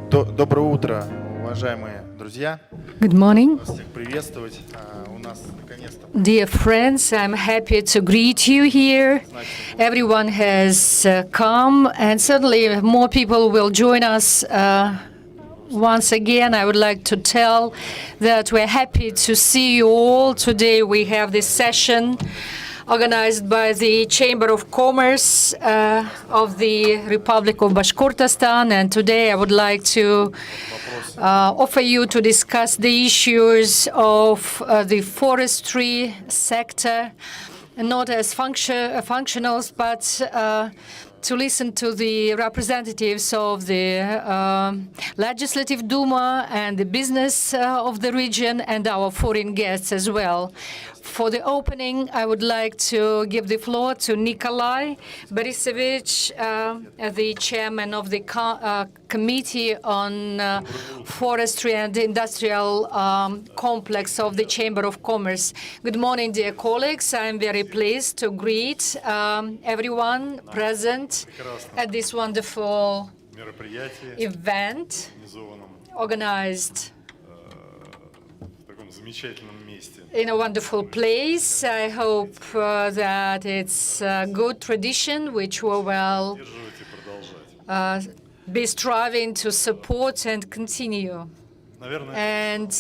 Доброе утро, уважаемые друзья. Good morning. Вас всех приветствовать. У нас наконец-то Dear friends, I'm happy to greet you here. Everyone has come, and certainly more people will join us. Once again, I would like to tell that we're happy to see you all. Today we have this session organized by the Chamber of Commerce of the Republic of Bashkortostan, and today I would like to offer you to discuss the issues of the forestry sector, not as functionals, but to listen to the representatives of the Legislative Duma and the business of the region and our foreign guests as well. For the opening, I would like to give the floor to Nikolai Borisovich, the chairman of the Committee on Forestry and Industrial Complex of the Chamber of Commerce. Good morning, dear colleagues. I'm very pleased to greet everyone present at this wonderful event organized in a wonderful place. I hope that it's a good tradition which we will be striving to support and continue. And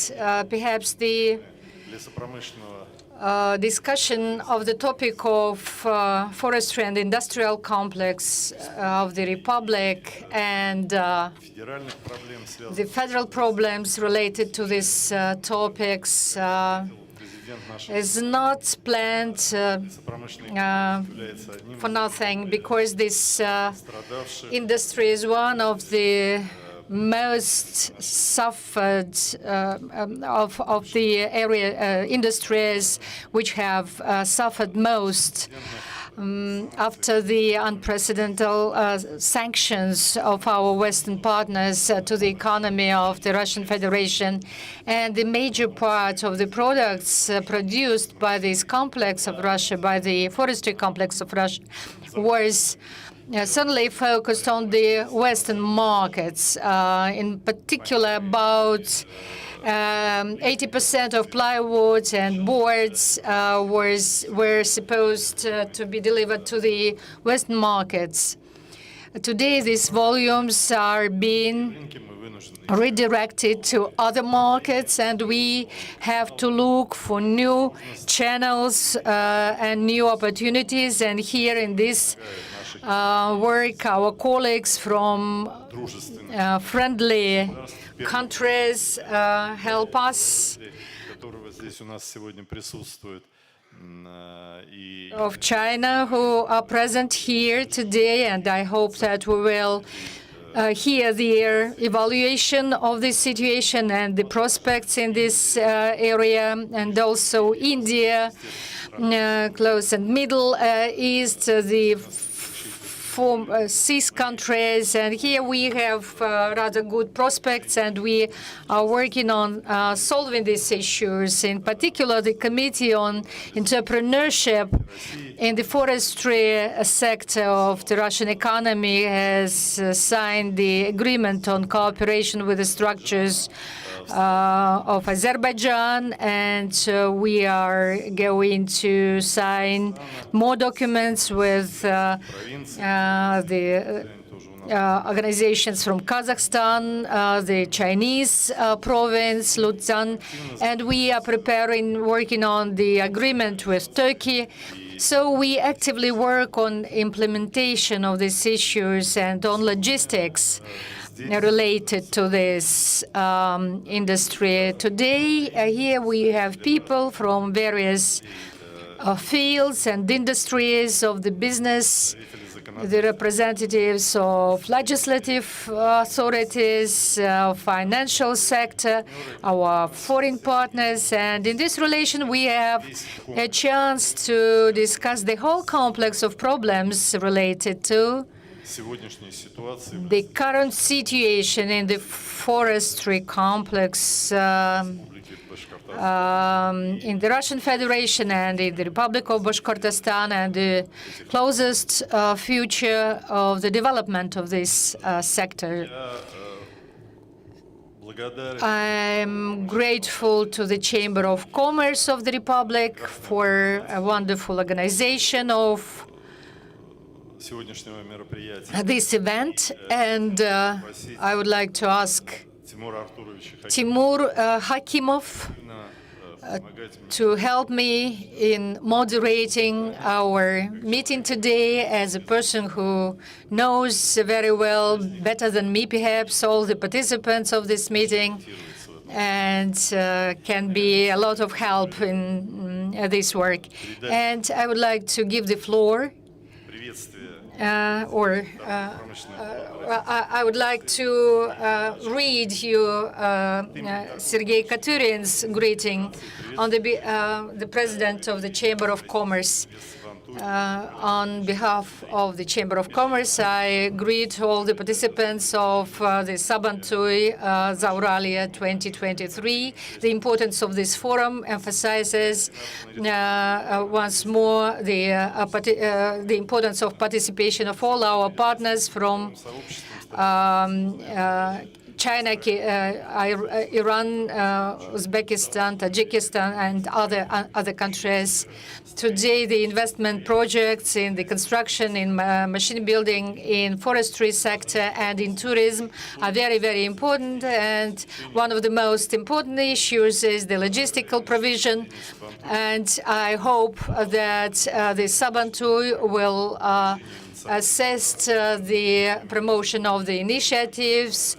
perhaps the discussion of the topic of forestry and industrial complex of the Republic and the federal problems related to these topics is not planned for nothing, because this industry is one of the most suffered of the area industries which have suffered most after the unprecedented sanctions of our Western partners to the economy of the Russian Federation. And the major part of the products produced by this complex of Russia, by the forestry complex of Russia, was certainly focused on the Western markets, in particular about 80% of plywood and boards were supposed to be delivered to the Western markets. Today, these volumes are being redirected to other markets, and we have to look for new channels and new opportunities. And here in this work, our colleagues from friendly countries help us, of China, who are present here today, and I hope that we will hear their evaluation of this situation and the prospects in this area, and also India, close and Middle East, the CIS countries, and here we have rather good prospects, and we are working on solving these issues. In particular, the Committee on Entrepreneurship in the forestry sector of the Russian economy has signed the agreement on cooperation with the structures of Azerbaijan, and we are going to sign more documents with the organizations from Kazakhstan, the Chinese province, Luzon, and we are working on the agreement with Turkey. So we actively work on implementation of these issues and on logistics related to this industry. Today, here we have people from various fields and industries of the business, the representatives of legislative authorities, financial sector, our foreign partners. And in this relation, we have a chance to discuss the whole complex of problems related to the current situation in the forestry complex in the Russian Federation and in the Republic of Bashkortostan, and the closest future of the development of this sector. I'm grateful to the Chamber of Commerce of the Republic for a wonderful organization of this event, and I would like to ask Timur Hakimov to help me in moderating our meeting today, as a person who knows very well, better than me perhaps, all the participants of this meeting, and can be a lot of help in this work. And I would like to give the floor, I would like to read you Sergei Katyrin's greeting on the President of the Chamber of Commerce. On behalf of the Chamber of Commerce, I greet all the participants of the Sabantui Zauralia 2023. The importance of this forum emphasizes once more the importance of participation of all our partners from China, Iran, Uzbekistan, Tajikistan, and other countries. Today, the investment projects in the construction, in machine building, in forestry sector, and in tourism are very, very important. And one of the most important issues is the logistical provision. And I hope that the Sabantui will assist the promotion of the initiatives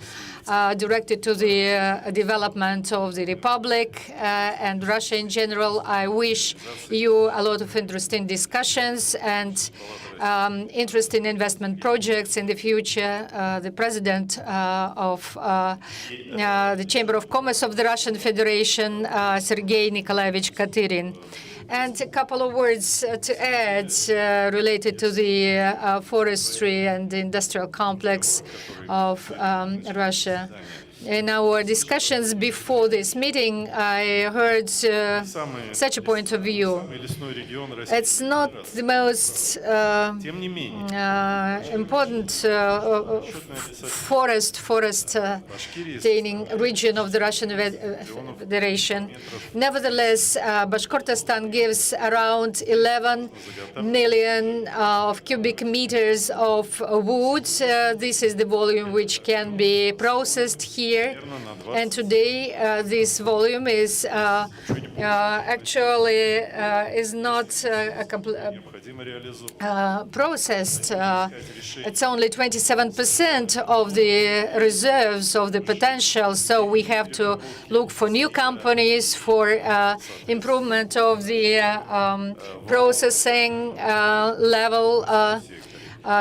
directed to the development of the Republic and Russia in general. I wish you a lot of interesting discussions and interesting investment projects in the future. The President of the Chamber of Commerce of the Russian Federation, Sergei Nikolaevich Katyrin. And a couple of words to add related to the forestry and the industrial complex of Russia. In our discussions before this meeting, I heard such a point of view. It's not the most important forest-taining region of the Russian Federation. Nevertheless, Bashkortostan gives around 11 million of cubic meters of wood. This is the volume which can be processed here. And today, this volume is actually is not processed. It's only 27% of the reserves of the potential. So we have to look for new companies for improvement of the processing level.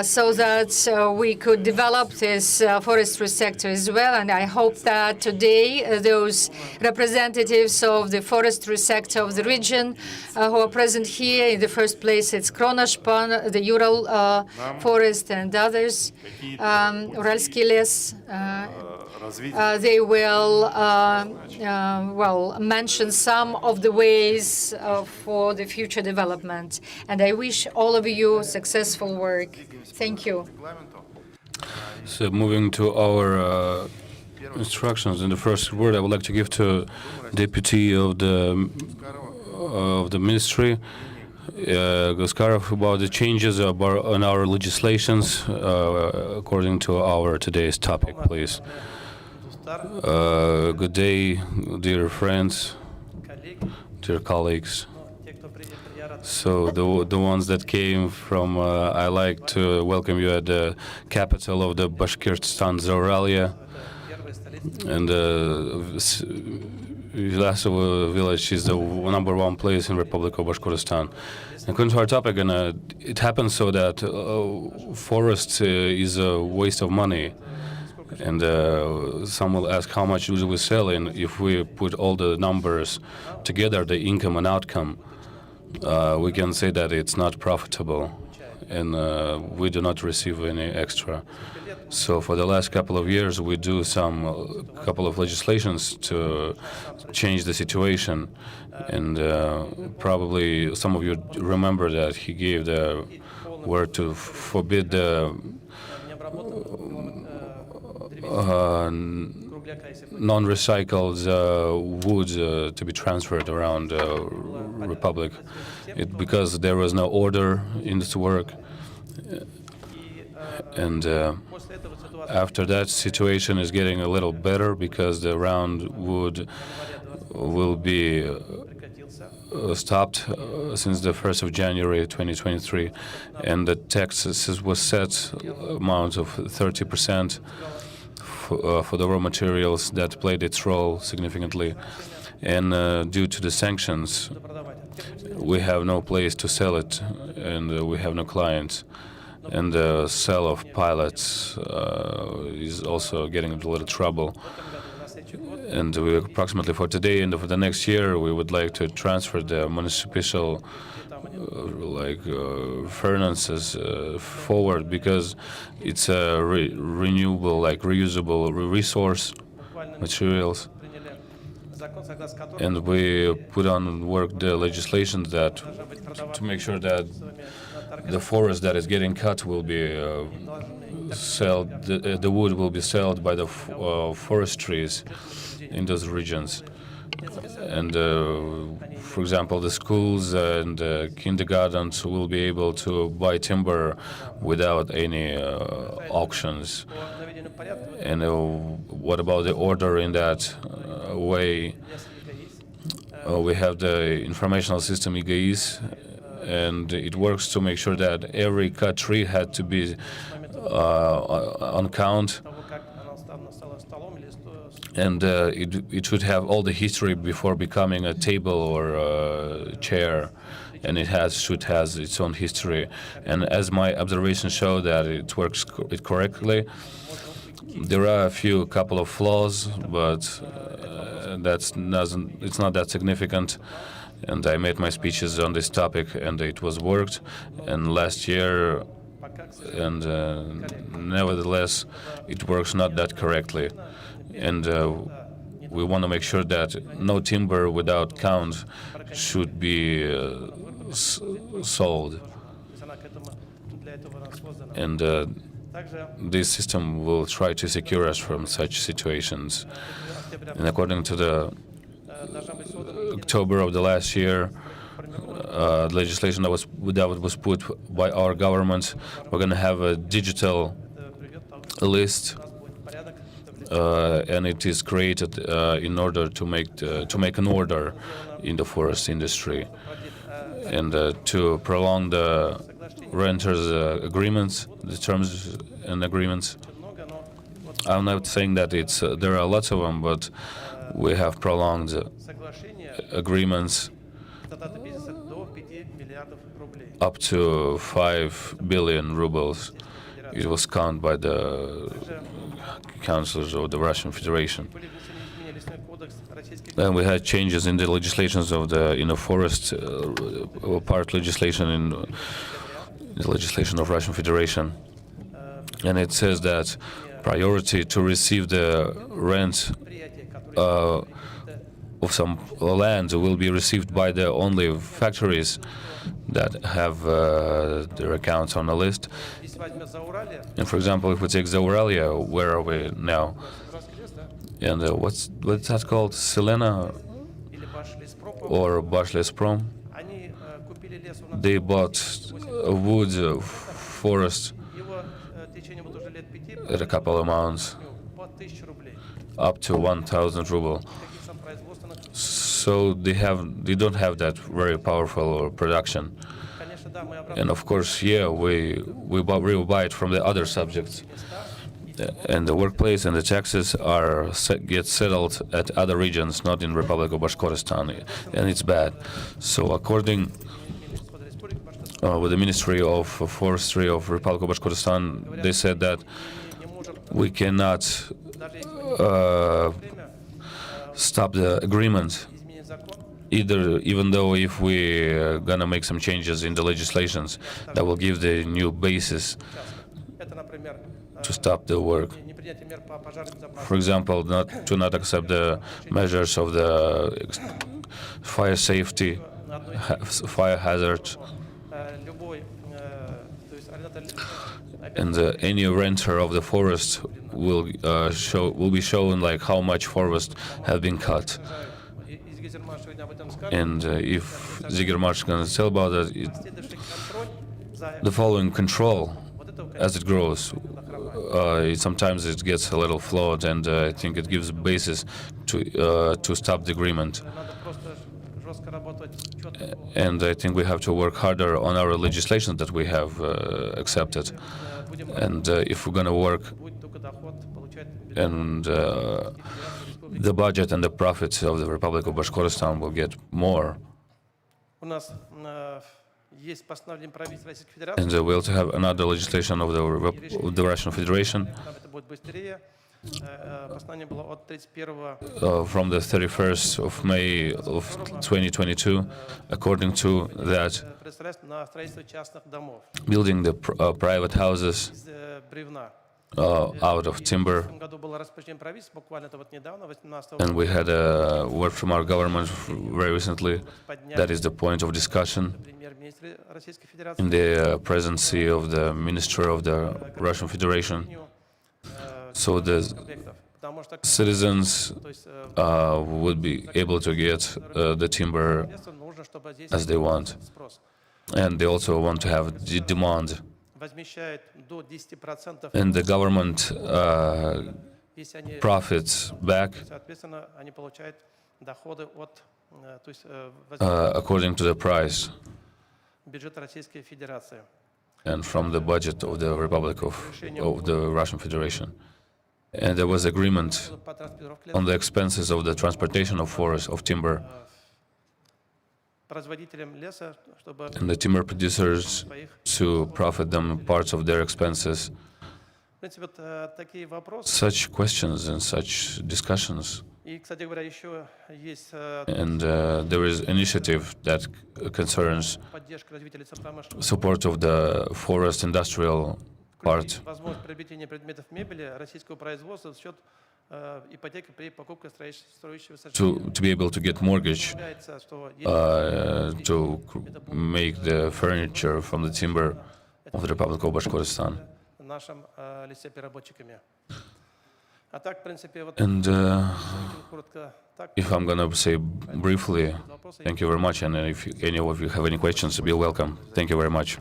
So that we could develop this forestry sector as well. And I hope that today those representatives of the forestry sector of the region who are present here, in the first place it's Kronashpan, the Ural forest, and others, Uralsky les, they will mention some of the ways for the future development. And I wish all of you successful work. Thank you. So moving to our instructions, in the first word I would like to give to Deputy of the Ministry, Gaskarov, about the changes on our legislations according to our today's topic, please. Good day, dear friends, dear colleagues. So the ones that came from, I like to welcome you at the capital of the Bashkortostan, Zauralia, and Vilasovo village is the #1 place in Republic of Bashkortostan. According to our topic, and it happens so that forest is a waste of money. And some will ask how much do we sell, and if we put all the numbers together, the income and outcome, we can say that it's not profitable, and we do not receive any extra. So for the last couple of years, we do couple of legislations to change the situation, and probably some of you remember that he gave the word to forbid the non-recycled wood to be transferred around Republic, because there was no order in this work. And after that, situation is getting a little better, because the round wood will be stopped since the 1st of January 2023, and the tax was set amount of 30% for the raw materials that played its role significantly. And due to the sanctions, we have no place to sell it, and we have no clients. And the sale of pilots is also getting into a little trouble. And we approximately for today and for the next year, we would like to transfer the municipal furnaces forward, because it's a renewable, reusable resource materials. And we put on work the legislation that to make sure that the forest that is getting cut will be sold, the wood will be sold by the forestries in those regions. And for example, the schools and kindergartens will be able to buy timber without any auctions. And what about the order in that way? We have the informational system IGIS, and it works to make sure that every cut tree had to be on count, and it should have all the history before becoming a table or a chair, and should has its own history. And as my observations show that it works correctly, there are a couple of flaws, but it's not that significant. And I made my speeches on this topic, and it was worked. And last year, and nevertheless, it works not that correctly. And we want to make sure that no timber without count should be sold. And this system will try to secure us from such situations. And according to the October of the last year, legislation that was put by our government, we're going to have a digital list, and it is created in order to make an order in the forest industry, and to prolong the renters' agreements, the terms and agreements. I'm not saying that there are lots of them, but we have prolonged agreements up to 5 billion rubles. It was counted by the councils of the Russian Federation. And we had changes in the legislations of the forest part legislation in the legislation of Russian Federation, and it says that priority to receive the rent of some land will be received by the only factories that have their accounts on the list. And for example, if we take Zauralia, where are we now? And what's that called? Selena or Bashlesprom? They bought a wood forest at a couple amounts, up to 1,000 ruble. So they don't have that very powerful production. And of course, yeah, we will buy it from the other subjects. And the workplace and the taxes get settled at other regions, not in Republic of Bashkortostan, and it's bad. So according with the Ministry of Forestry of Republic of Bashkortostan, they said that we cannot stop the agreement, even though if we're gonna make some changes in the legislations that will give the new basis to stop the work. For example, to not accept the measures of the fire safety, fire hazard, And any renter of the forest will be shown like how much forest have been cut. And if Zigermarsh is going to tell about that, the following control as it grows, sometimes it gets a little flawed, and I think it gives a basis to stop the agreement. And I think we have to work harder on our legislation that we have accepted. And if we're going to work, and the budget and the profits of the Republic of Bashkortostan will get more. And we also have another legislation of the Russian Federation from the 31st of May of 2022, according to that, building the private houses out of timber. And we had a word from our government very recently. That is the point of discussion in the presidency of the Minister of the Russian Federation. So the citizens would be able to get the timber as they want. And they also want to have the demand. And the government profits back according to the price and from the budget of the Republic of the Russian Federation. And there was agreement on the expenses of the transportation of forest, of timber. And the timber producers to profit them parts of their expenses. Such questions and such discussions. And there is initiative that concerns support of the forest industrial part. To be able to get mortgage to make the furniture from the timber of the Republic of Bashkortostan. And if I'm going to say briefly, thank you very much. And if any of you have any questions, be welcome. Thank you very much.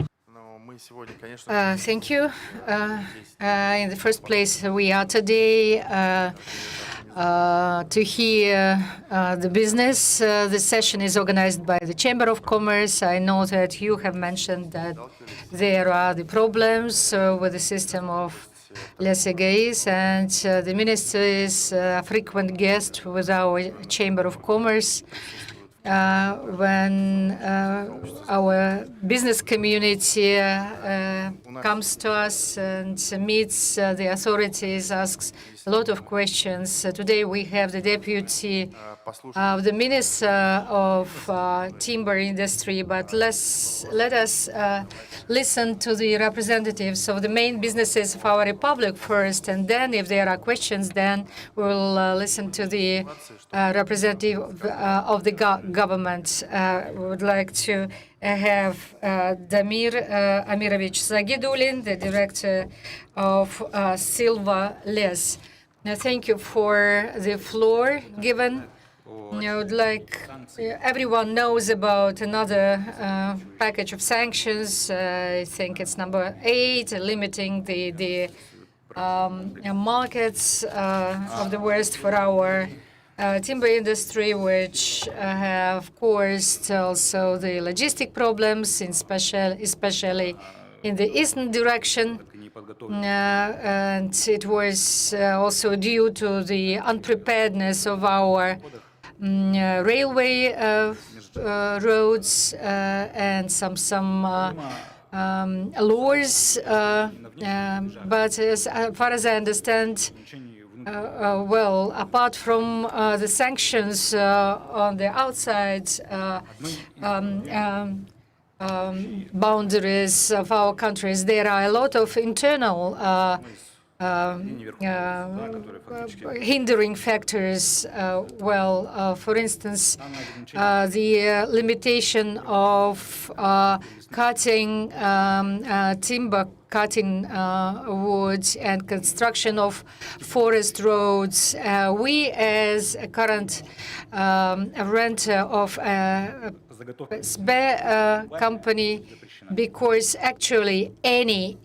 Thank you. In the first place, we are today to hear the business. The session is organized by the Chamber of Commerce. I know that you have mentioned that there are the problems with the system of less-agays, and the minister is a frequent guest with our Chamber of Commerce. When our business community comes to us and meets the authorities, asks a lot of questions. Today we have the deputy of the Minister of Timber Industry, but let us listen to the representatives of the main businesses of our republic first, and then if there are questions, then we'll listen to the representative of the government. We would like to have Damir Amirovich Zagidulin, the director of Silva Les. Now, thank you for the floor given. I would like, everyone knows about another package of sanctions. I think it's number 8, limiting the markets of the West for our timber industry, which have caused also the logistic problems, especially in the eastern direction. And it was also due to the unpreparedness of our railway roads and some laws. But as far as I understand, well, apart from the sanctions on the outside boundaries of our countries, there are a lot of internal hindering factors. For instance, the limitation of cutting timber, cutting wood, and construction of forest roads. We, as a current renter of a spare company, because actually any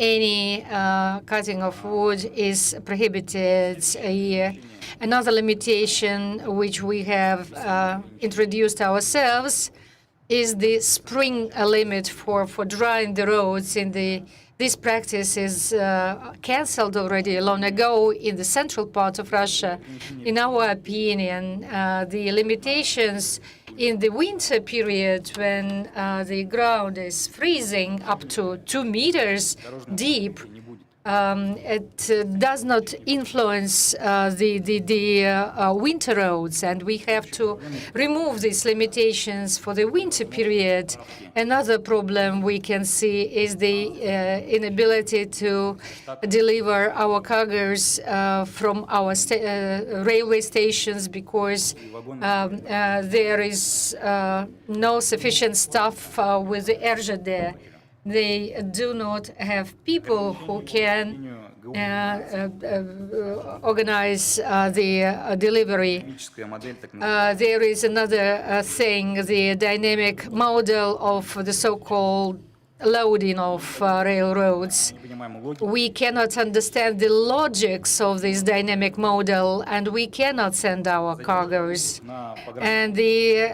cutting of wood is prohibited here. Another limitation which we have introduced ourselves is the spring limit for drying the roads. This practice is cancelled already long ago in the central part of Russia. In our opinion, the limitations in the winter period, when the ground is freezing up to 2 meters deep, it does not influence the winter roads, and we have to remove these limitations for the winter period. Another problem we can see is the inability to deliver our cargoes from our railway stations, because there is no sufficient staff with the RZD. They do not have people who can organize the delivery. There is another thing, the dynamic model of the so-called loading of railroads. We cannot understand the logics of this dynamic model, and we cannot send our cargoes. And the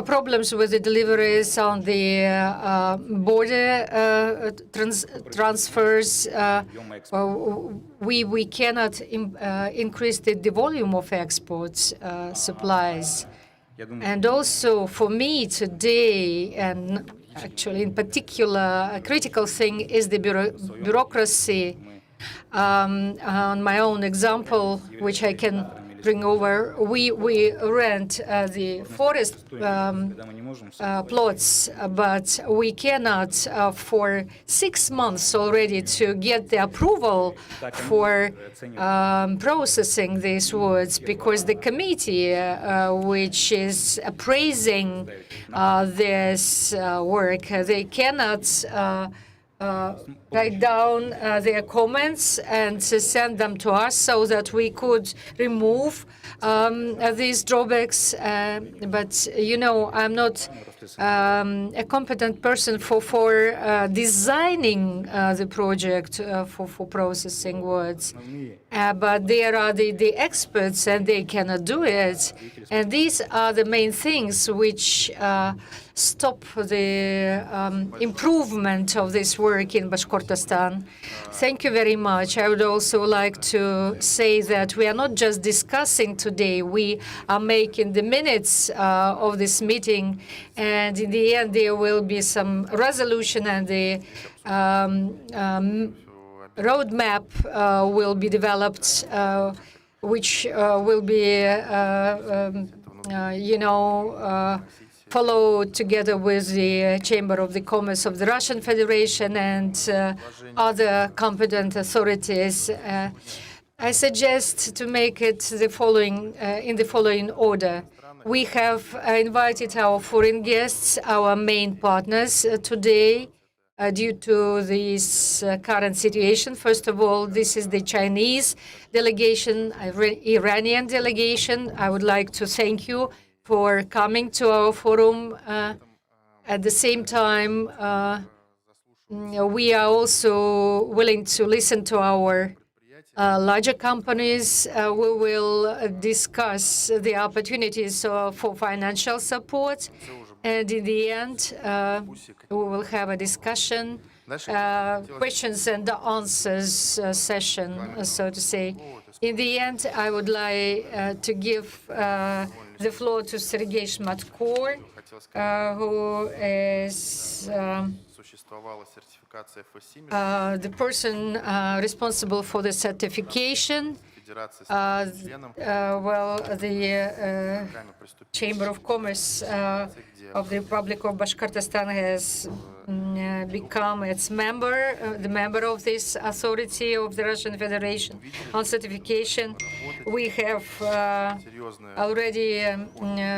problems with the deliveries on the border transfers. We cannot increase the volume of exports supplies. And also for me today, and actually in particular, a critical thing is the bureaucracy. On my own example, which I can bring over, we rent the forest plots, but we cannot for 6 months already to get the approval for processing these woods, because the committee which is appraising this work, they cannot write down their comments and send them to us so that we could remove these drawbacks. But, you know, I'm not a competent person for designing the project for processing woods. But there are the experts, and they cannot do it. And these are the main things which stop the improvement of this work in Bashkortostan. Thank you very much. I would also like to say that we are not just discussing today, we are making the minutes of this meeting, and in the end there will be some resolution, and the roadmap will be developed, which will be, followed together with the Chamber of the Commerce of the Russian Federation and other competent authorities. I suggest to make it the following in the following order. We have invited our foreign guests, our main partners today, due to this current situation. First of all, this is the Chinese delegation, Iranian delegation. I would like to thank you for coming to our forum. At the same time, we are also willing to listen to our larger companies. We will discuss the opportunities for financial support, and in the end, we will have a discussion, questions and answers session, so to say. In the end, I would like to give the floor to Sergei Shmatko, who is the person responsible for the certification Федерации членом the программе «Приступить». Chamber of Commerce of the Republic of Bashkortostan has become its member, the member of this authority of the Russian Federation on certification. We have Серьезные already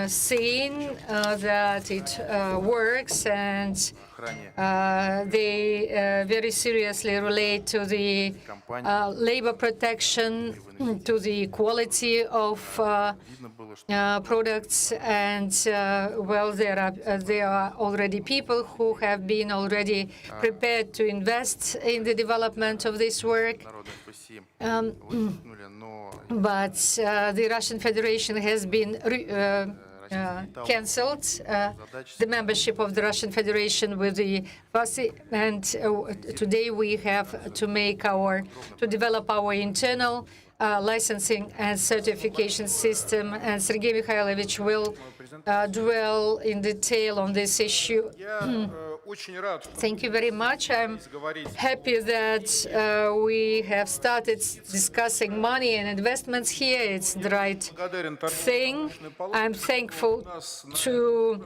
seen that it works, and охране they very seriously relate to the labor protection, to the quality of видно было, что products, and there are already people who have been already prepared to invest in the development of this work. народные ФСИ выступили, но But the Russian Federation has been cancelled, the membership of the Russian Federation with the FASI, and today we have to develop our internal licensing and certification system, and Sergei Mikhailovich will dwell in detail on this issue. Thank you very much. I'm happy that we have started discussing money and investments here. It's the right thing. I'm thankful to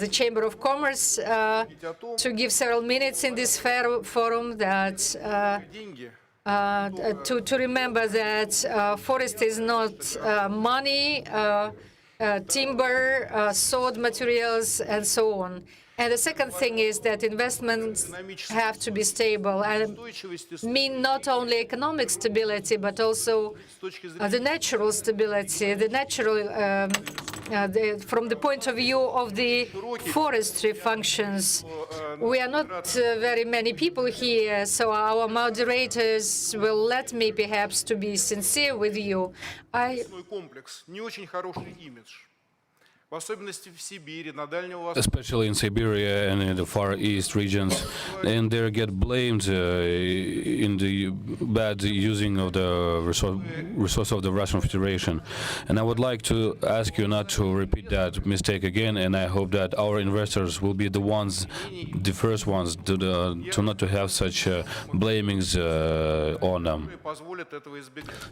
the Chamber of Commerce to give several minutes in this forum that to remember that forest is not money, timber, sword materials, and so on. And the second thing is that investments have to be stable and mean not only economic stability, but also the natural stability, the natural, from the point of view of the forestry functions. We are not very many people here, so our moderators will let me perhaps to be sincere with you. Комплекс не очень хороший имидж. В особенности в Сибири, на Дальнем Востоке. Especially in Siberia and in the Far East regions, and they get blamed in the bad using of the resource of the Russian Federation. And I would like to ask you not to repeat that mistake again, and I hope that our investors will be the first ones to not to have such blamings on them.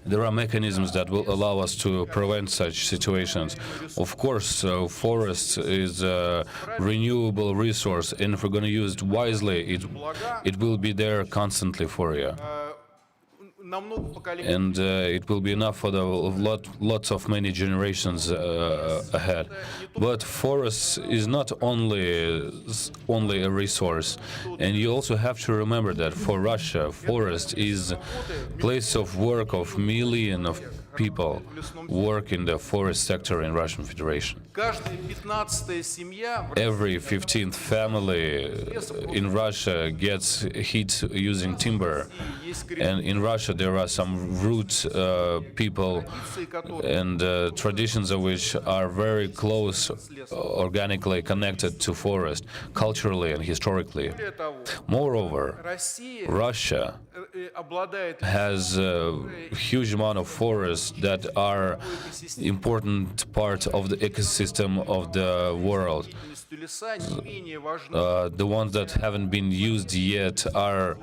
There are mechanisms that will allow us to prevent such situations. Of course, forests is a renewable resource, and if we're going to use it wisely, it will be there constantly for you. And it will be enough for the lots of many generations ahead. But forests is not only a resource, and you also have to remember that for Russia, forest is place of work of millions of people work in the forest sector in Russian Federation. Every 15th family in Russia gets heat using timber, and in Russia there are some root people and traditions of which are very close, organically connected to forest, culturally and historically. Moreover, Russia has a huge amount of forests that are important part of the ecosystem of the world. The ones that haven't been used yet are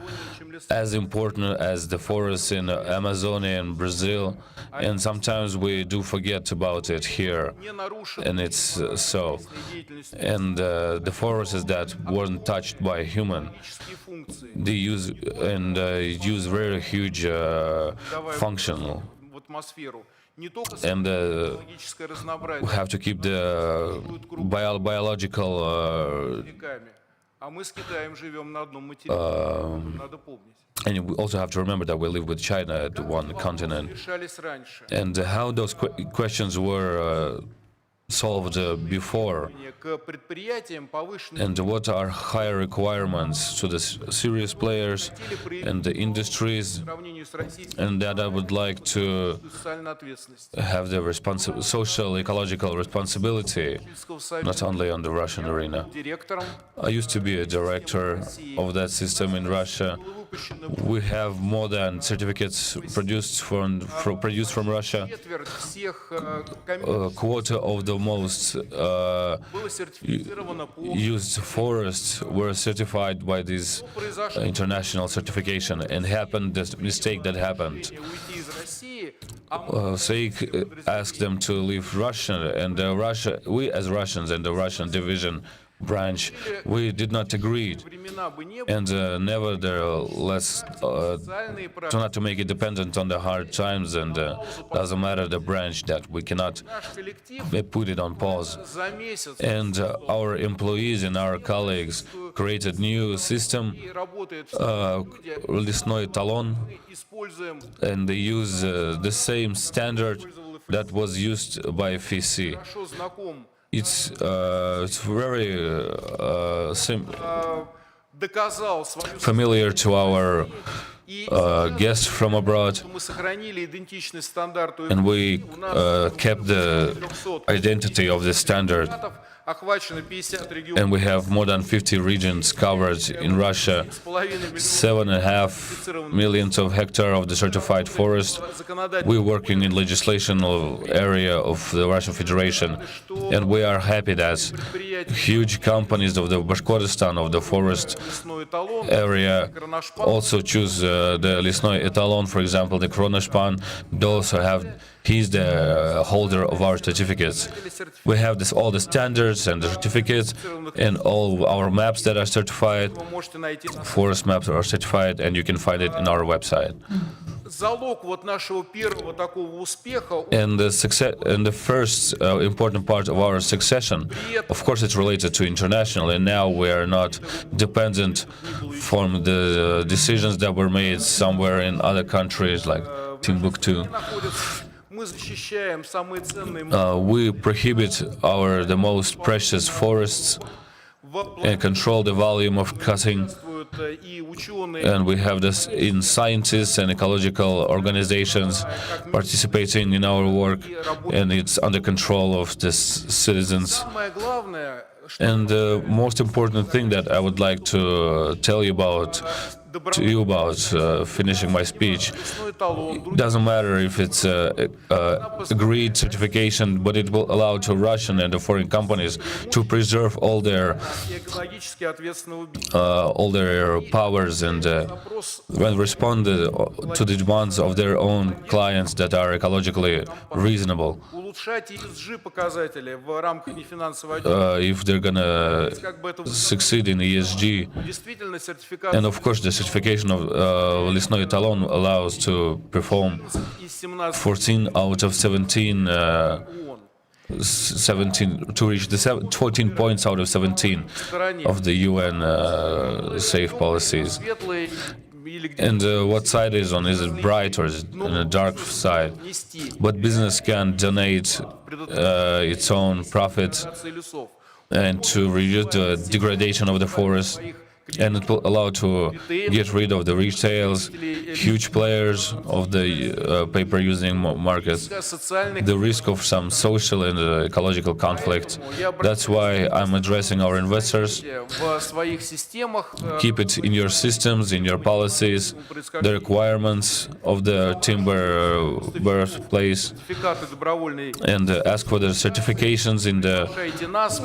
as important as the forests in Amazonia and Brazil, and sometimes we do forget about it here, and it's so. And the forests that weren't touched by human, they use very huge functional. And we have to keep the biological and we also have to remember that we live with China at one continent. And how those questions were solved before, and what are higher requirements to the serious players and the industries, and that I would like to have the social ecological responsibility not only on the Russian arena. I used to be a director of that system in Russia, we have more than certificates produced from Russia. Четверть всех A quarter of the most было сертифицировано по used forests were certified by this international certification, and happened this mistake that happened. уйти из России, а Saik asked them to leave Russia, and we as Russians and the Russian division branch, we did not agree, времена бы не было, and nevertheless, социальные to права. not to make it dependent on the hard times, and doesn't matter the branch that we cannot Наш коллектив put it on pause. за месяц And our employees and our colleagues created new system, и работает лесной талон, используем and they use the same standard that was used by FEC. хорошо знаком, It's very доказал свою familiar to our и guests from abroad, мы сохранили идентичность стандарту. and we kept the 300 identity of the standard. охвачено 50 регионов. And we have more than 50 regions covered in Russia, 7.5 million of hectares of the certified forest. We're working in legislational area of the Russian Federation, and we are happy that huge companies of the Bashkortostan, of the forest area, also choose the Lesnoy Etalon, for example, the Kronashpan. They also have. He's the holder of our certificates. We have all the standards and the certificates, and all our maps that are certified. Forest maps are certified, and you can find it in our website. Залог вот нашего первого такого успеха. And the success, and the first important part of our succession, of course, it's related to international. And now we are not dependent from the decisions that were made somewhere in other countries like Timbuktu. Мы защищаем самые ценные We prohibit the most precious forests and control the volume of cutting. и ученые. And we have this in scientists and ecological organizations participating in our work, and it's under control of the citizens. Самое главное, что And the most important thing that I would like to tell you about, finishing my speech, лесной талон, doesn't matter if it's agreed certification, but it will allow to Russian and the foreign companies to preserve all their экологически ответственного бизнеса. powers and Вопрос when respond to the demands of their own clients that are ecologically reasonable. улучшать ESG показатели в рамках нефинансовой If they're gonna как бы это succeed in ESG, действительно сертификация and of course the certification of Lesnoy Talon allows to perform из 17 14 out of 17 ООН 17 to reach the 14 points out of 17 стороне. of the UN safe policies. Светлые или где And what side is on? Is it bright or is it on the dark side? нести But business can donate its own profits лесов. and to reduce the degradation of the forest, and it will allow to get rid of the retails, huge players of the paper using markets, Социальных the risk of some social and ecological conflict. That's why I'm addressing our investors. в своих системах Keep it in your systems, in your policies, the requirements of the timber birthplace, сертификаты добровольные. and ask for the certifications in the Слушайте нас,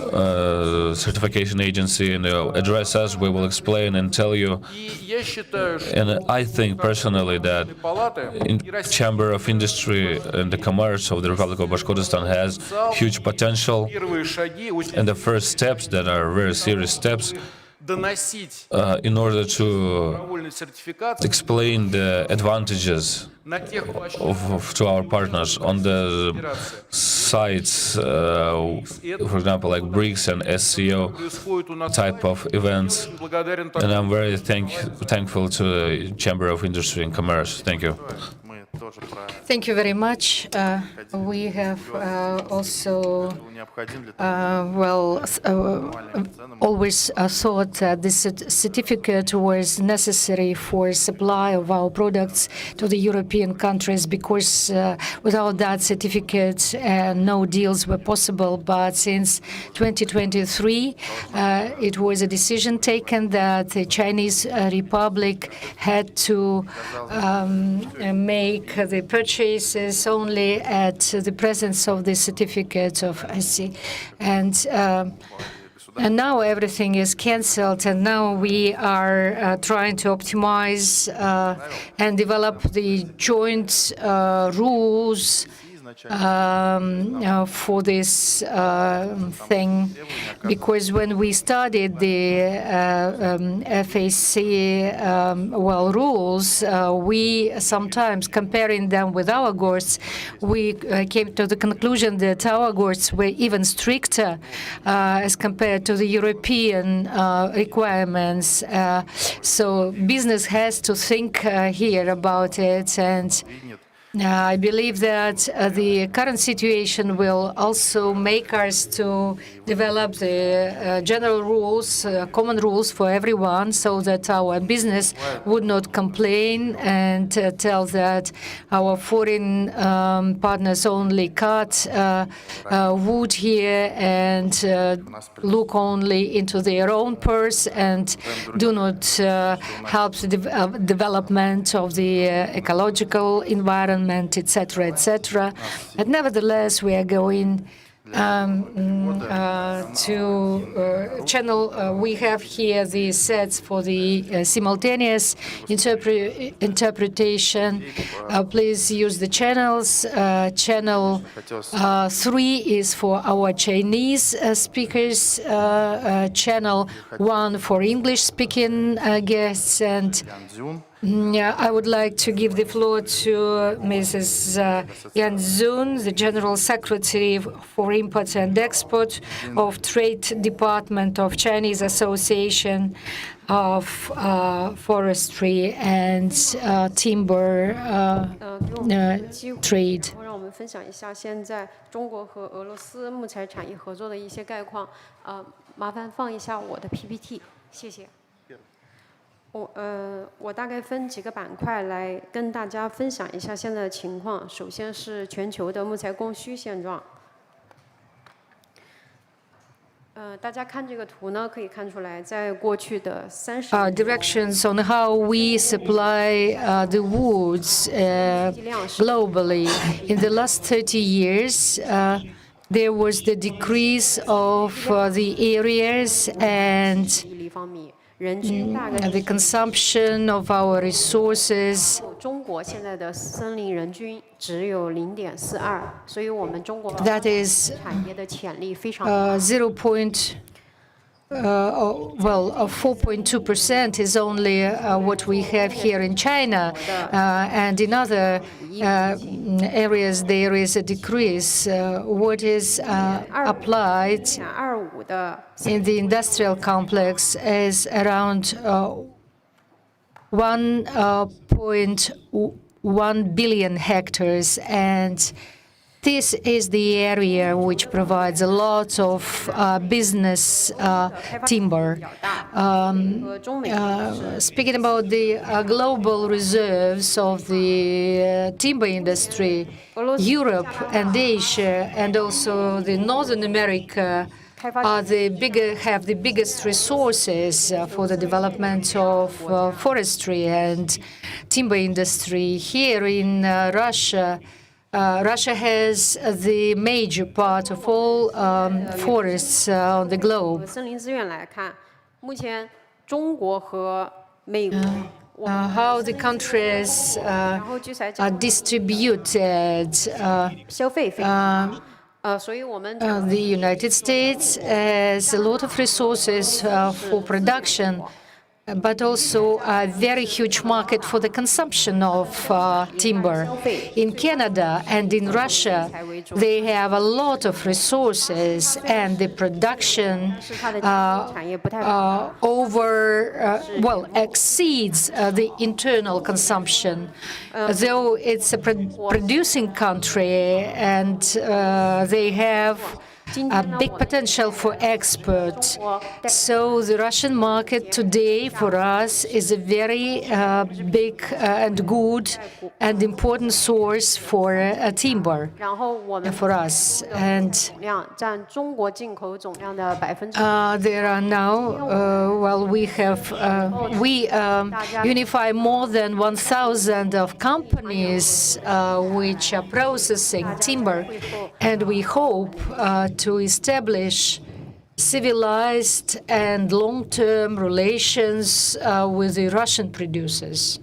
certification agency, and address us. We will explain and tell you. и я считаю, что And I think personally that палаты in и Россия Chamber of Industry and the Commerce of the Republic of Bashkortostan has huge potential, первые шаги очень and the first steps that are very serious steps доносить in order to добровольную сертификацию explain the advantages на тех площадках, to our partners on the sites, for example, like BRICS and SCO происходит у нас. type of events. Очень благодарен And I'm very thankful to the Chamber of Industry and Commerce. Thank you. Мы тоже про Thank you very much. We have also был необходим для того, always thought that this certificate was necessary for supply of our products to the European countries, because without that certificate, no deals were possible. But since 2023, it was a decision taken that the Chinese Republic had to make the purchases only at the presence of the certificate of IC. And now everything is cancelled, and now we are trying to optimize and develop the joint rules for this thing, because when we studied the FAC rules, we sometimes comparing them with our GORs, we came to the conclusion that our GORs were even stricter as compared to the European requirements. So business has to think here about it, and I believe that the current situation will also make us to develop the general rules, common rules for everyone, so that our business would not complain and tell that our foreign partners only cut wood here and look only into their own purse and do not help the development of the ecological environment, etc., etc. But nevertheless, we are going to channel. We have here the sets for the simultaneous interpretation. Please use the channels. Channel 3 is for our Chinese speakers. Channel 1 for English-speaking guests, and I would like to give the floor to Mrs. Yan Zun, the General Secretary for Import and Export of Trade Department of Chinese Association of Forestry and Timber Trade. 让我们分享一下现在中国和俄罗斯木材产业合作的一些概况。麻烦放一下我的 PPT， 谢谢。 我大概分几个板块来跟大家分享一下现在的情况。首先是全球的木材供需现状。大家看这个图呢，可以看出来，在过去的30年 directions on how we supply the woods globally. In the last 30 years, there was the decrease of the areas and the consumption of our resources. 中国现在的森林人均只有0.42，所以我们中国 That is 产业的潜力非常大。4.2% is only what we have here in China, and in other areas there is a decrease. What is applied in the industrial complex is around 1.1 billion hectares, and this is the area which provides a lot of business timber. Speaking about the global reserves of the timber industry, Europe and Asia and also the Northern America have the biggest resources for the development of forestry and timber industry. Here in Russia, Russia has the major part of all forests on the globe. 森林资源来看，目前中国和美国。 how the countries are distributed. The United States has a lot of resources for production, but also a very huge market for the consumption of timber. In Canada and in Russia, they have a lot of resources, and the production exceeds the internal consumption. Though it's a producing country, and they have a big potential for export. So the Russian market today for us is a very big and good and important source for timber for us. And there are now, we unify more than 1,000 of companies which are processing timber, and we hope to establish civilized and long-term relations with the Russian producers.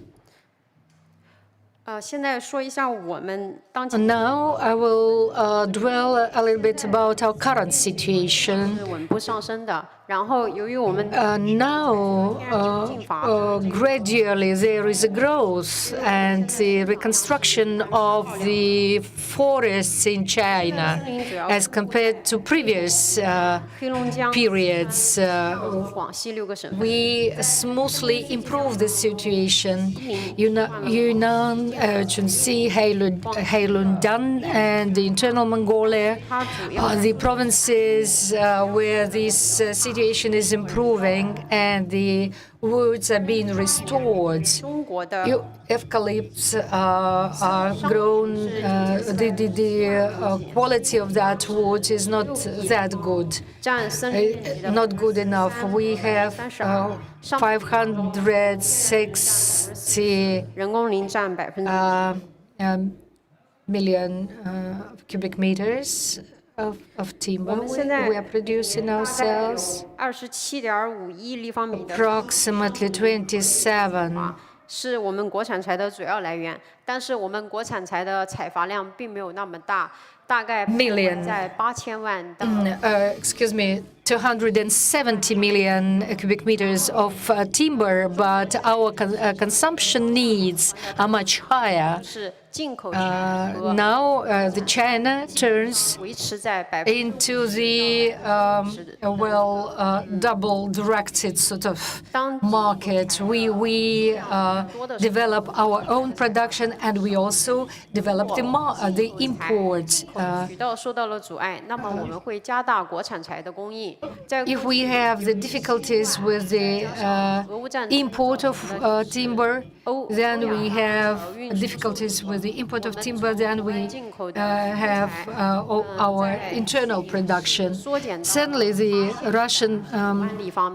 Now I will dwell a little bit about our current situation. Gradually there is a growth and the reconstruction of the forests in China as compared to previous periods. We smoothly improve the situation. Yunnan, Chunxi, Heilundan, and the internal Mongolia are the provinces where this situation is improving and the woods are being restored. Eucalypts are grown. The quality of that wood is not that good, not good enough. We have 560 million cubic meters of timber we are producing ourselves, approximately 27 是我们国产材的主要来源，但是我们国产材的采伐量并没有那么大，大概在8000万到270 million cubic meters of timber, but our consumption needs are much higher. Now the China turns into the double-directed sort of market. We develop our own production and we also develop the import. If we have the difficulties with the import of timber, then we have difficulties with the import of timber, then we have our internal production. Certainly, the Russian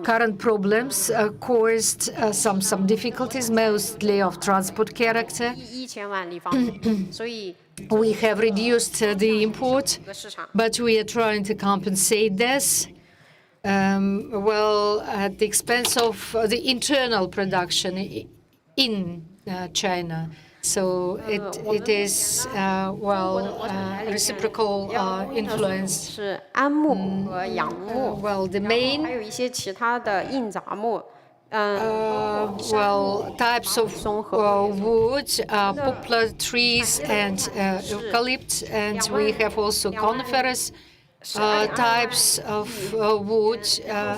current problems caused some difficulties, mostly of transport character. We have reduced the import, but we are trying to compensate this. At the expense of the internal production in China. So it is, reciprocal influence. The main types of wood are poplar trees and eucalypt, and we have also coniferous types of wood.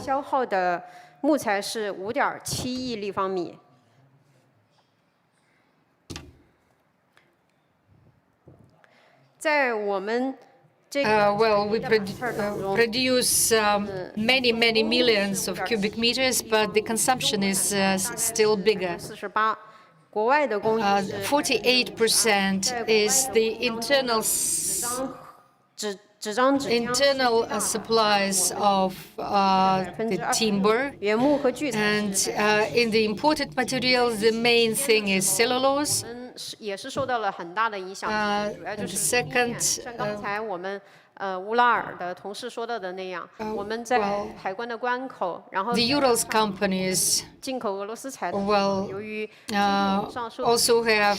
消耗的木材是5.7亿立方米。在我们we produce many millions of cubic meters, but the consumption is still bigger. 48% is the internal supplies of the timber, and in the imported materials, the main thing is cellulose.也是受到了很大的影响，主要就是像刚才我们乌拉尔的同事说到的那样，我们在海关的关口，然后 the Urals companies 进口俄罗斯材的，由于 also have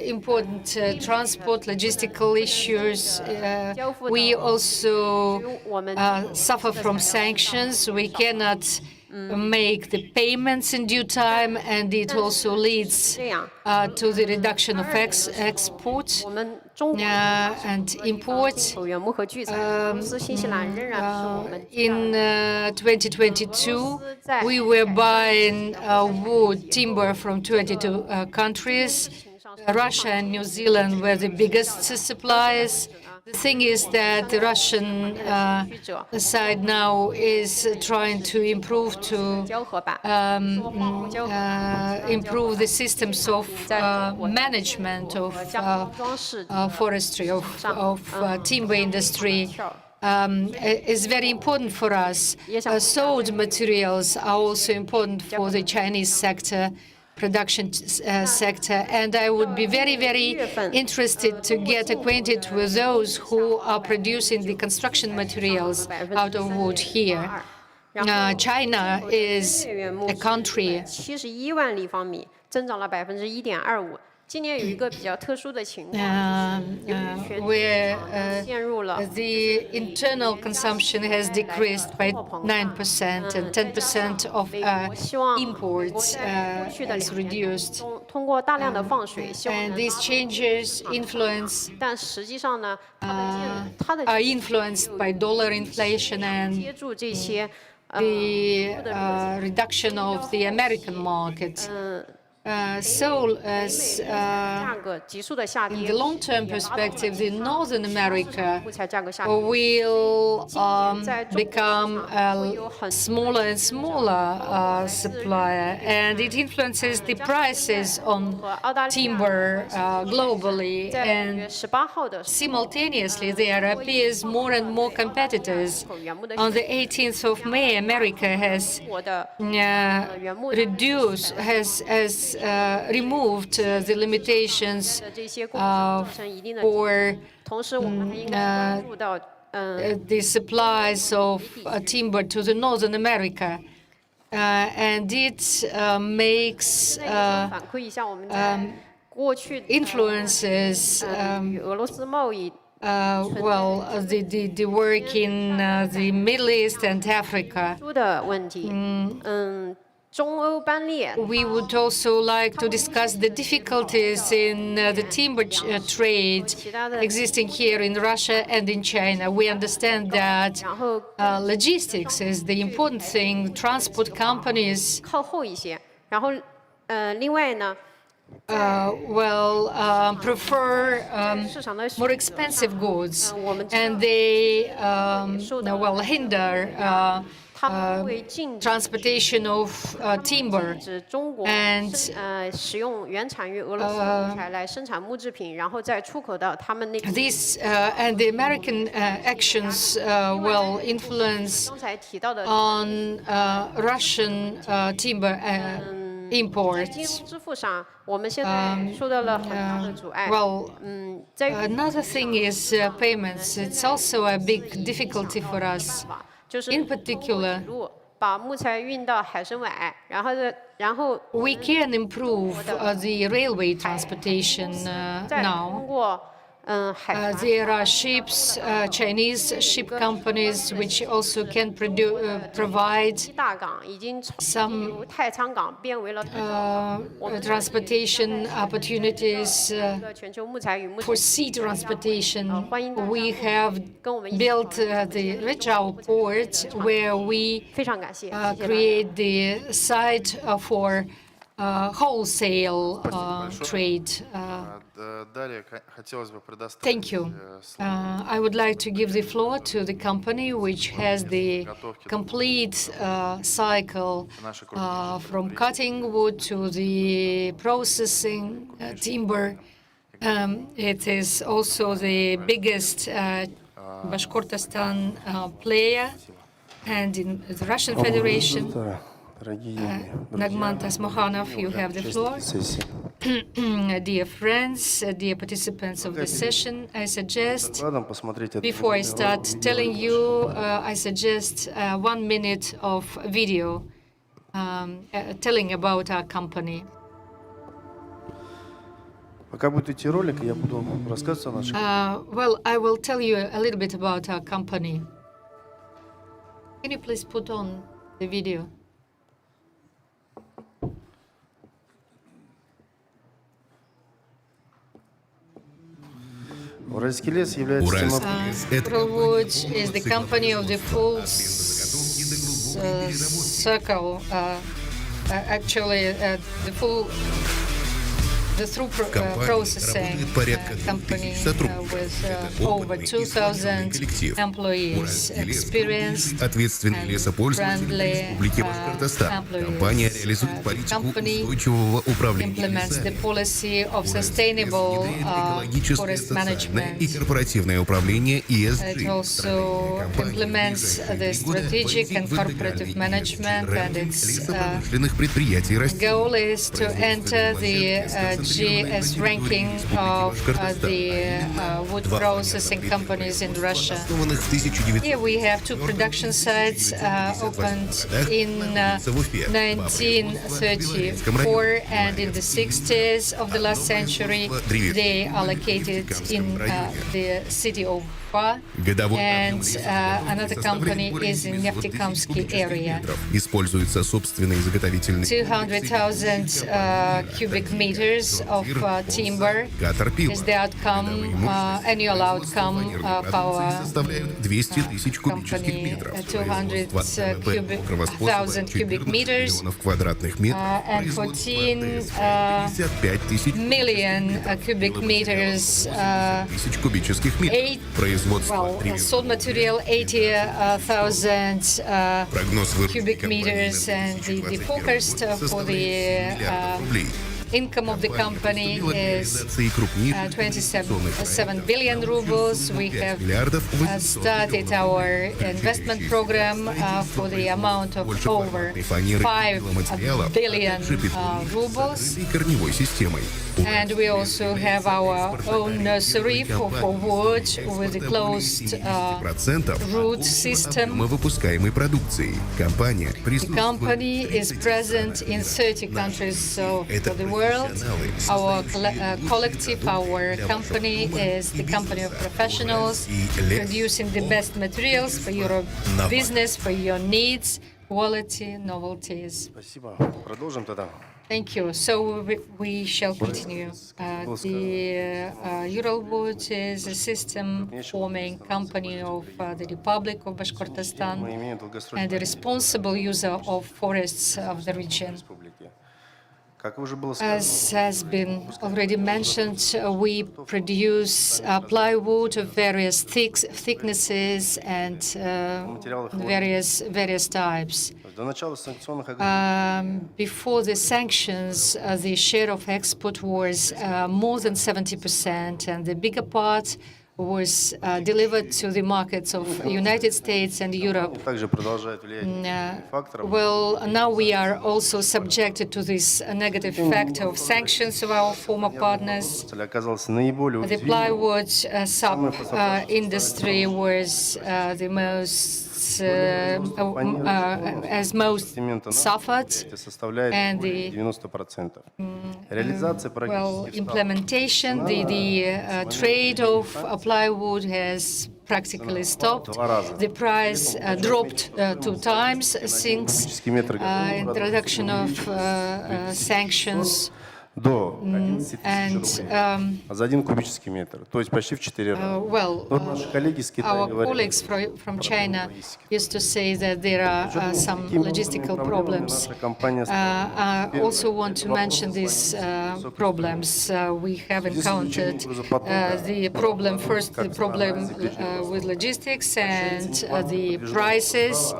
important transport logistical issues. We also suffer from sanctions. We cannot make the payments in due time, and it also leads to the reduction of export 我们中国 and 进 imports. 口原木和聚材，公司新西兰仍然是我们 In 2022, we were buying wood timber from 22 countries. Russia and New Zealand were the biggest suppliers. The thing is that the Russian side now is trying to improve 交合版。 improve the systems of management of forestry, of timber industry. Is very important for us. Sewed materials are also important for the Chinese sector, production sector, and I would be very, very interested to get acquainted with those who are producing the construction materials out of wood here. China is a country 71万立方米，增长了1.25%。今年有一个比较特殊的情况， where 陷入了 the internal consumption has decreased by 9% and 10% of imports is reduced. 通过大量的放水，希望 And these changes influence 但实际上呢，它的 are influenced by dollar inflation and 接住这些 the reduction of the American market. So, as 价格急速的下 in 跌 the， long-term perspective, the Northern America 木材价格下跌。 will become a smaller and smaller supplier, and it influences the prices on timber globally. 在 And 18号的时候， simultaneously, there appears more and more competitors. 原木的 On the 18th of May, America has 我的 removed the limitations 这些供应商造成一定的， for 同时我们还应该关注到， the supplies of timber to the Northern America. And it makes 反馈一下我们在过去 influences 与俄罗斯贸易 the work in the Middle East and Africa. 的问题。中欧班列 We would also like to discuss the difficulties in the timber trade existing here in Russia and in China. We understand that 然后 logistics is the important thing. Transport companies 靠后一些，然后另外呢， prefer 市场的 more expensive goods, 我们 and they hinder 他们会禁止 transportation of timber. 中国 And 使用原产于俄罗斯的木材来生产木制品，然后再出口到他们那边。 This and the American actions will influence 刚才提到的 on Russian timber 金 imports. 融支付上，我们现在受到了很大的阻碍。 在于 Another thing is payments. It's also a big difficulty for us. 就是 In particular, 把木材运到海参崴，然后 we can improve the railway transportation 再 now. 通过海船 There are ships, Chinese ship companies, which also can provide 大港已经从 some 由太仓港变为了 transportation opportunities 全球木材与木 for 材 sea transportation. We have built the Rechao port where we 非常感谢，谢谢大家。 create the site for wholesale trade. Далее хотелось бы предоставить Thank you. I would like to give the floor to the company which has the complete cycle from cutting wood to the processing timber. It is also the biggest Bashkortostan player, and in the Russian Federation. Nagman Tasmohanov, you have the floor. Dear friends, dear participants of the session, I suggest, before I start telling you, I suggest 1 minute of video telling about our company. Well, I will tell you a little bit about our company. Can you please put on the video? Уральский лес является Уральский лес – это Uralwood is the company of the full circle, actually the full the through processing company with over 2,000 employees, experienced ответственный and лесопользователь friendly Республики Башкортостан. Компания employees. реализует политику Company устойчивого управления implements the лесами. policy of Уральский лес sustainable внедряет экологическое, forest социальное и management. корпоративное управление It ESG. also implements the strategic and corporative management, and its лесопромышленных предприятий России. goal is to enter the GS ranking of the wood processing companies in Russia. Основанных в 1900 Here we have two production sites opened in 1934 and in the 60s of the last century. They are located in the city of Ufa, and another company is in Neftekamsky area. Используются собственные заготовительные 200,000 cubic meters of timber is the outcome, annual outcome of our составляют 200 тысяч кубических company. метров. 200,000 cubic meters миллионов квадратных метров. and 14 55 тысяч million cubic meters. тысяч кубических метров. Производство Sold material 80,000 прогноз выручки cubic компании meters, and the forecast for the income of the company is 27 billion rubles. We have started our investment program for the amount of over 5 billion rubles. корневой системой. And we also have our own nursery for wood with a closed root system. Мы выпускаемой продукции. Компания The присутствует company is present in 30 countries of the world. Our collective, our company is the company of professionals producing the best materials for your business, for your needs, quality, novelties. Спасибо. Продолжим тогда. Thank you. So we shall continue. The Uralwood is a system-forming company of the Republic of Bashkortostan and the responsible user of forests of the region. As has been already mentioned, we produce plywood of various thicknesses and various types. Before the sanctions, the share of export was more than 70%, and the bigger part was delivered to the markets of United States and Europe. Well, now we are also subjected to this negative factor of sanctions of our former partners. The plywood sub-industry was the most most suffered, and the implementation, the trade of plywood has practically stopped. The price dropped 2 times since introduction of sanctions. And за 1 кубический метр, то есть почти в 4 раза. Well, our colleagues from China used to say that there are some logistical problems. I also want to mention these problems. We have encountered the problem, first the problem with logistics and the prices.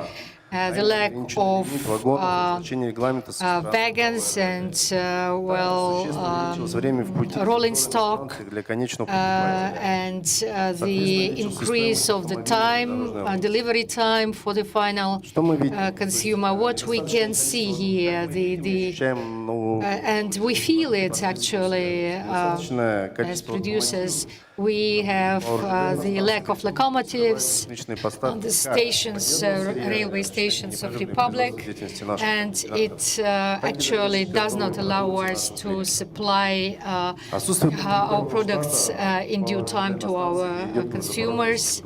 The lack of wagons and rolling stock, and the increase of the time, delivery time for the final consumer. What we can see here, and we feel it actually as producers. We have the lack of locomotives on the stations, railway stations of Republic, and it actually does not allow us to supply our products in due time to our consumers.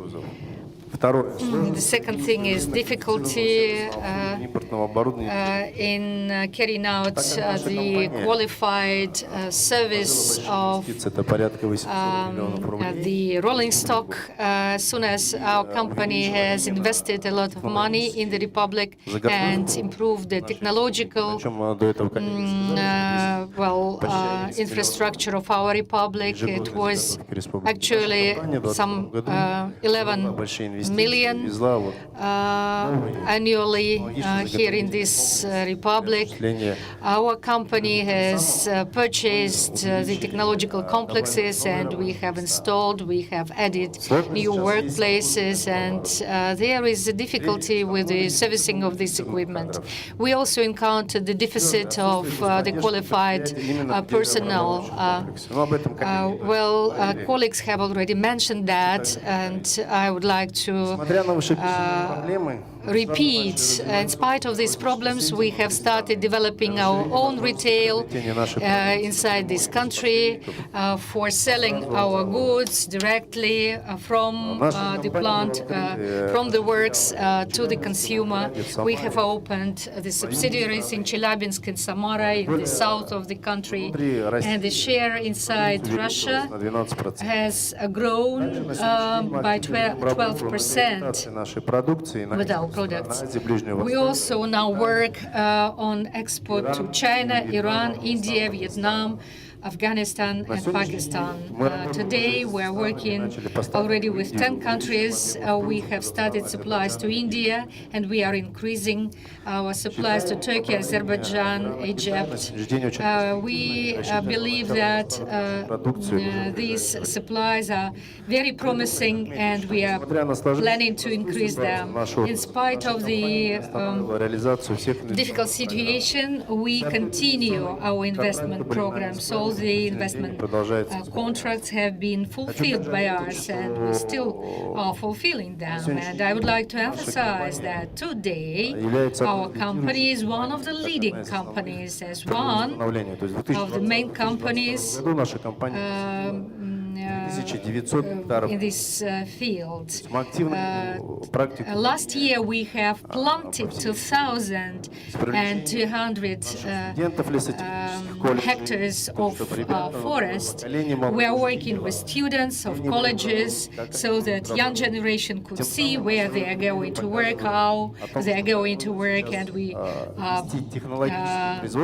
Второе. The second thing is difficulty Импортного оборудования. in carrying out the qualified service of Это порядка 800 миллионов рублей. the rolling stock. As soon as our company has invested a lot of money in the Republic and improved the technological Причем до этого, как infrastructure of our Republic, it was actually some 11 million annually here in this Republic. Our company has purchased the technological complexes, and we have installed, we have added new workplaces, and there is a difficulty with the servicing of this equipment. We also encountered the deficit of the qualified personnel. Colleagues have already mentioned that, and I would like to repeat. In spite of these problems, we have started developing our own retail inside this country for selling our goods directly from the plant, from the works to the consumer. We have opened the subsidiaries in Chelyabinsk and Samara in the south of the country, and the share inside Russia has grown by 12% with our products. We also now work on export to China, Iran, India, Vietnam, Afghanistan and Pakistan. Today we are working already with 10 countries. We have started supplies to India, and we are increasing our supplies to Turkey, Azerbaijan, Egypt. We believe that these supplies are very promising, and we are planning to increase them. In spite of the difficult situation, we continue our investment programs. All the investment contracts have been fulfilled by us, and we still are fulfilling them. And I would like to emphasize that today our company is one of the leading companies, as one of the main companies in this field. Last year we have planted 2,200 hectares of forest. We are working with students of colleges so that young generation could see where they are going to work, how they are going to work, and we are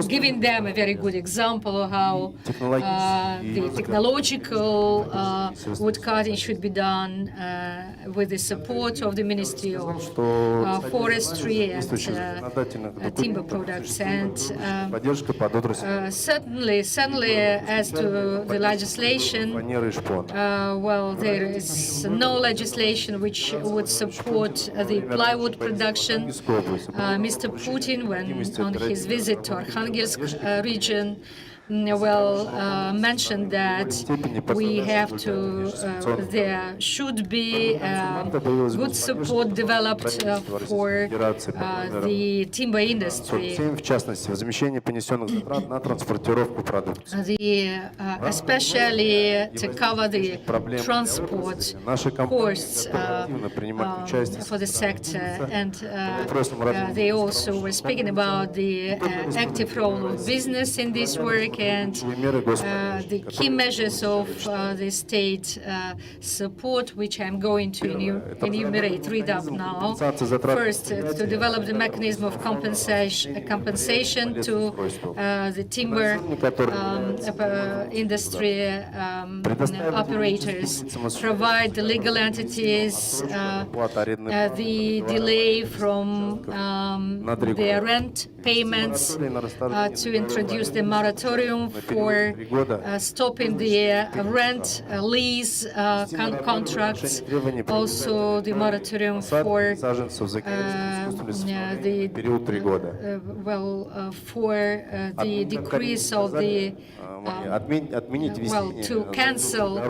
giving them a very good example of how the technological wood cutting should be done with the support of the Ministry of Forestry and Timber Products. And certainly, as to the legislation, there is no legislation which would support the plywood production. Mr. Putin, when on his visit to Arkhangelsk region, mentioned that we have to, there should be good support developed for the timber industry. Especially to cover the transport costs for the sector. And they also were speaking about the active role of business in this work, and the key measures of the state support, which I'm going to read up now. First, to develop the mechanism of compensation to the timber industry operators, provide the legal entities the delay from their rent payments, to introduce the moratorium for stopping the rent lease contracts, also the moratorium for the decrease of the to cancel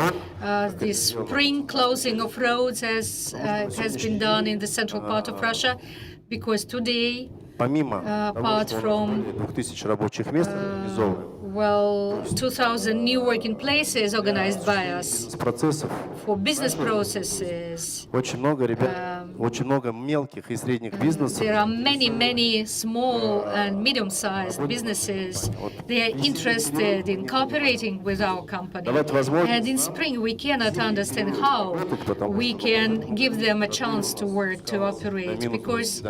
the spring closing of roads, as has been done in the central part of Russia, because today, apart from 2,000 new working places organized by us процессов. for business processes. Очень много ребят, очень много мелких и средних бизнесов. There are many small and medium-sized businesses. They are interested in cooperating with our company. And in spring, we cannot understand how we can give them a chance to work, to operate, because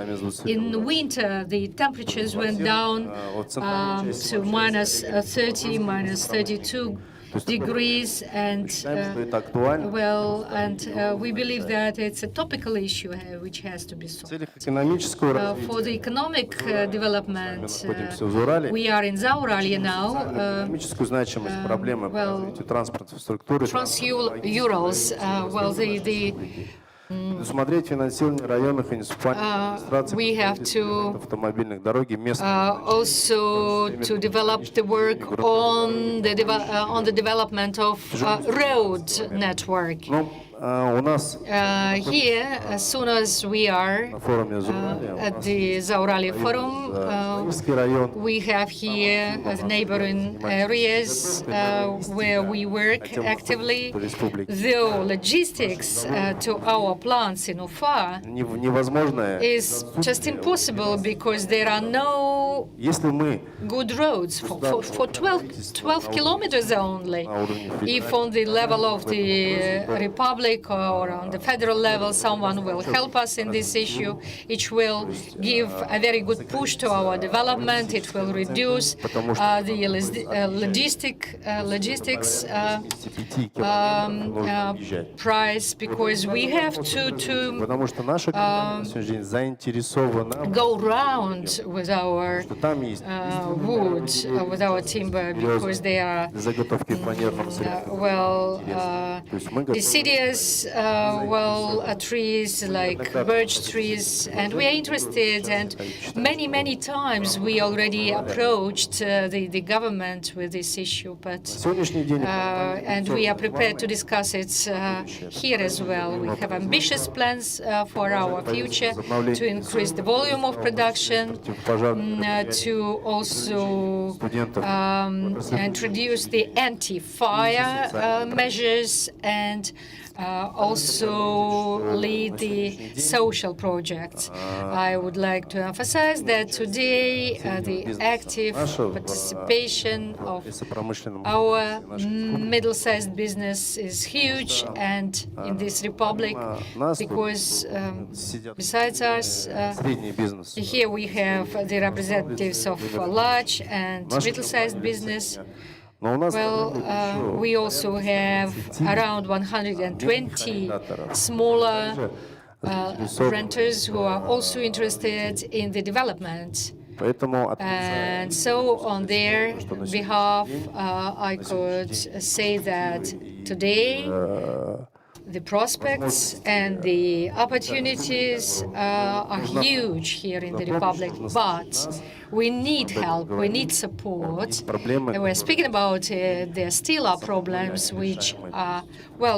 in winter, the temperatures went down to minus 30, minus 32 degrees, and we believe that it's a topical issue which has to be solved. For the economic development, we are in Zauralye now. Trans-Urals, Смотреть финансирование районных и муниципальных we have to автомобильных дороги местных. also to develop the work on the development of road network. У нас Here, as soon as we are на форуме Зауралья at the Zauralye Forum, Киевский район, we have here neighboring areas where we work actively. Though logistics to our plants in Ufa невозможное. is just impossible because there are no Если мы good roads for 12 kilometers only. If on the level of the Republic or on the federal level someone will help us in this issue, it will give a very good push to our development. It will reduce the logistics price, because we have to потому что наша компания на сегодняшний день заинтересована, go round with our wood, with our timber, because they are заготовки фанерных deciduous trees like birch trees, and we are interested. And many times we already approached the government with this issue, but and we are prepared to discuss it here as well. We have ambitious plans for our future to increase the volume of production, to also introduce the anti-fire measures, and also lead the social projects. I would like to emphasize that today the active participation of our middle-sized business is huge, and in this republic, because besides us, here we have the representatives of large and middle-sized business. We also have around 120 smaller renters who are also interested in the development. And so on their behalf, I could say that today the prospects and the opportunities are huge here in the Republic, but we need help, we need support. And we're speaking about there still are problems which are,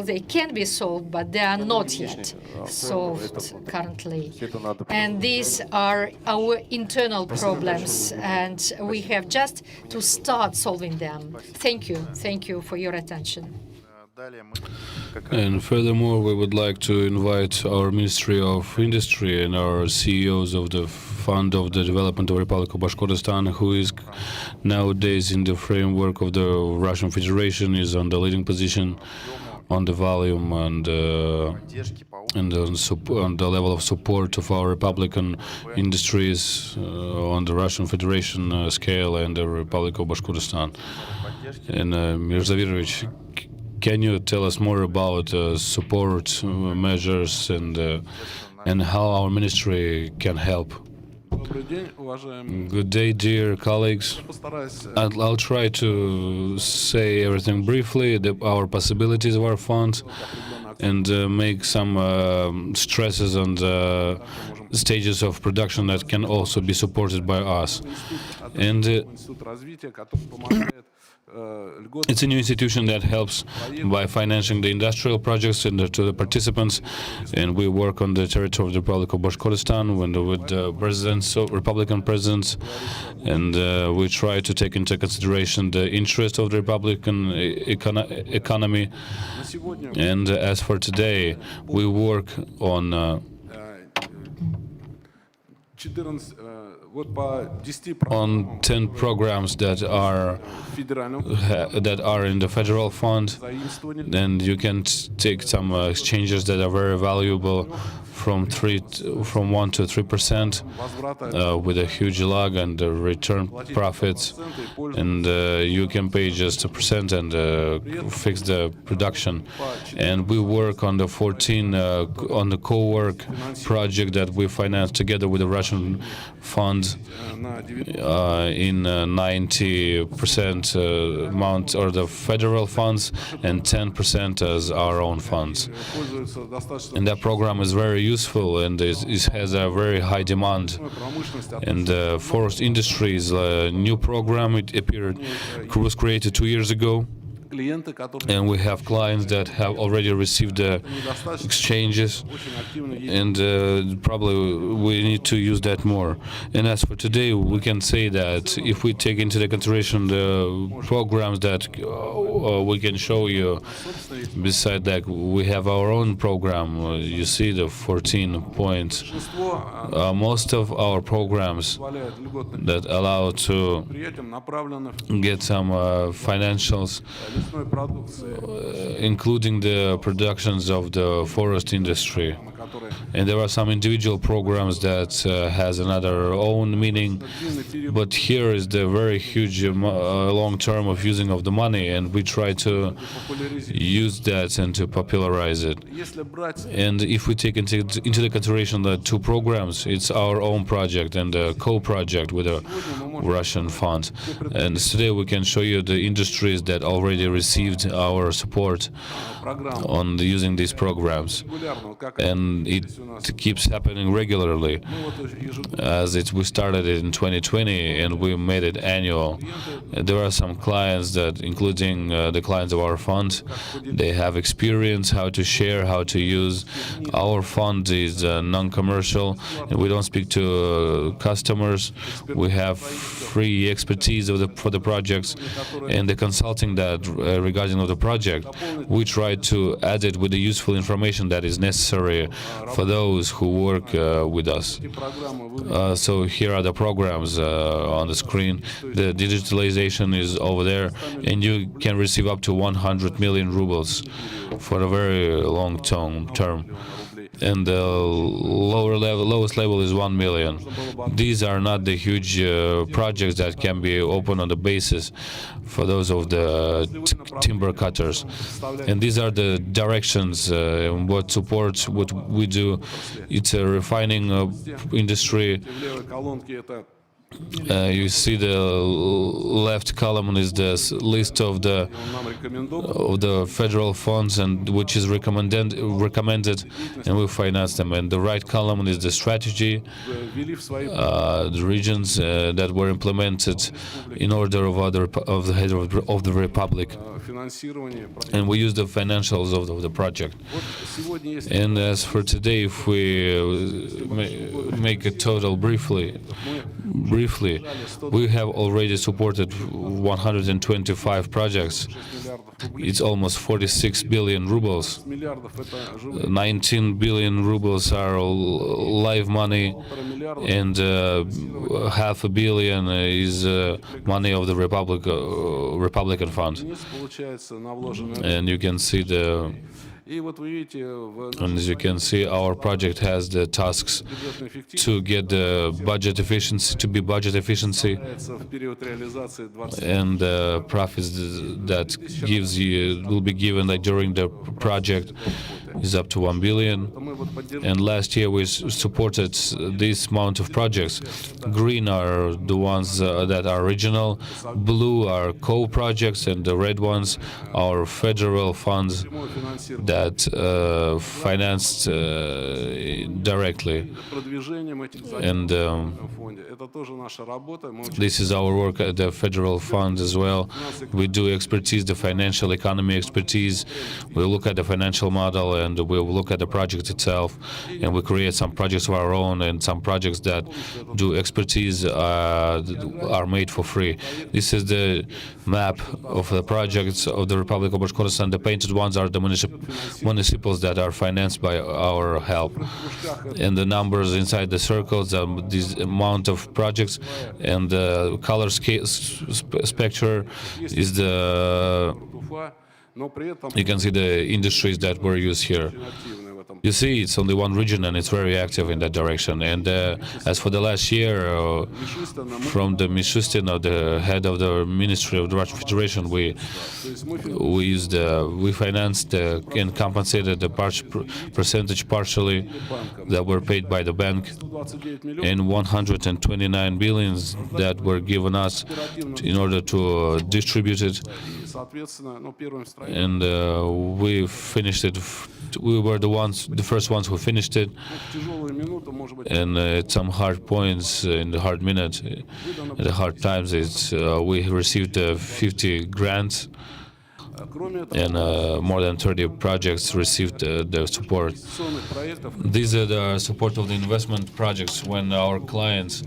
they can be solved, but they are not yet solved currently. And these are our internal problems, and we have just to start solving them. Thank you for your attention. And furthermore, we would like to invite our Ministry of Industry and our CEOs of the Fund of the Development of the Republic of Bashkortostan, who is nowadays in the framework of the Russian Federation, is on the leading position on the volume and on the level of support of our Republican industries on the Russian Federation scale and the Republic of Bashkortostan. And Mirzavirovich, can you tell us more about support measures and how our ministry can help? Good day, dear colleagues. I'll try to say everything briefly, our possibilities of our fund, and make some stresses on stages of production that can also be supported by us. And it's a new institution that helps by financing the industrial projects and to the participants, and we work on the territory of the Republic of Bashkortostan with the presidents, so Republican presidents, and we try to take into consideration the interest of the Republican economy. And as for today, we work on 10 programs that are in the federal fund, and you can take some exchanges that are very valuable from 1 to 3% with a huge lag and return profits, and you can pay just 1% and fix the production. And we work on the 14 on the co-work project that we finance together with the Russian fund in 90% amount or the federal funds and 10% as our own funds. And that program is very useful, and it has a very high demand. And the forest industry is a new program. It was created 2 years ago. And we have clients that have already received the exchanges, and probably we need to use that more. And as for today, we can say that if we take into the consideration the programs that we can show you, beside that, we have our own program. You see the 14 points. Most of our programs that allow to get some financials, including the productions of the forest industry. And there are some individual programs that has another own meaning, but here is the very huge long term of using of the money, and we try to use that and to popularize it. And if we take into the consideration the 2 programs, it's our own project and a co-project with a Russian fund. And today we can show you the industries that already received our support on using these programs, and it keeps happening regularly. We started it in 2020 and we made it annual. There are some clients that, including the clients of our fund, they have experience how to share, how to use. Our fund is non-commercial, and we don't speak to customers. We have free expertise for the projects, and the consulting that regarding of the project, we try to add it with the useful information that is necessary for those who work with us. So here are the programs on the screen. The digitalization is over there, and you can receive up to 100 million rubles for a very long term. And the lowest level is 1 million. These are not the huge projects that can be open on the basis for those of the timber cutters. And these are the directions, what supports what we do. It's a refining industry. You see the left column is the list of the federal funds and which is recommended, and we finance them. And the right column is the strategy, the regions that were implemented in order of the head of the republic, and we use the financials of the project. And as for today, if we make a total briefly, we have already supported 125 projects. It's almost 46 billion rubles. 19 billion rubles are live money, and $500 million is money of the Republican fund. And you can see as you can see, our project has the tasks to get the budget efficiency, and the profits that will be given during the project. is up to 1 billion. And last year we supported this amount of projects. Green are the ones that are regional, blue are co-projects, and the red ones are federal funds that financed directly. And this is our work at the federal fund as well. We do expertise, the financial economy expertise. We look at the financial model and we look at the project itself, and we create some projects of our own, and some projects that do expertise are made for free. This is the map of the projects of the Republic of Bashkortostan. The painted ones are the municipals that are financed by our help. And the numbers inside the circles, this amount of projects, and the color spectrum is the, you can see the industries that were used here. You see, it's only one region and it's very active in that direction. And as for the last year, from the Mishustin, the head of the Ministry of the Russian Federation, we financed and compensated the percentage partially that were paid by the bank, and 129 billions that were given us in order to distribute it. And we finished it. We were the first ones who finished it. And at some hard points, in the hard minutes, at the hard times, we received 50 grants, and more than 30 projects received the support. These are the support of the investment projects when our clients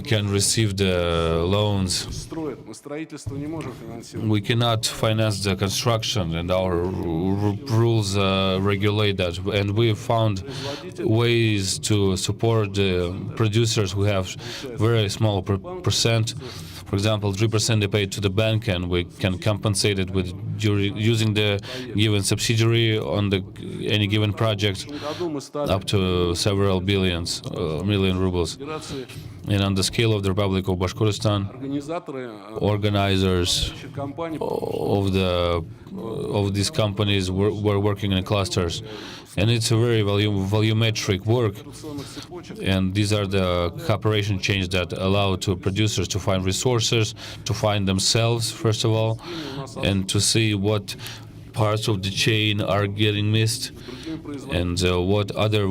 can receive the loans. We cannot finance the construction, and our rules regulate that. And we found ways to support the producers who have very small percent. For example, 3% they pay to the bank, and we can compensate it with using the given subsidiary on any given project up to several million rubles. And on the scale of the Republic of Bashkortostan, organizers of these companies were working in clusters. And it's a very volumetric work. And these are the cooperation chains that allow to producers to find resources, to find themselves, first of all, and to see what parts of the chain are getting missed, and what other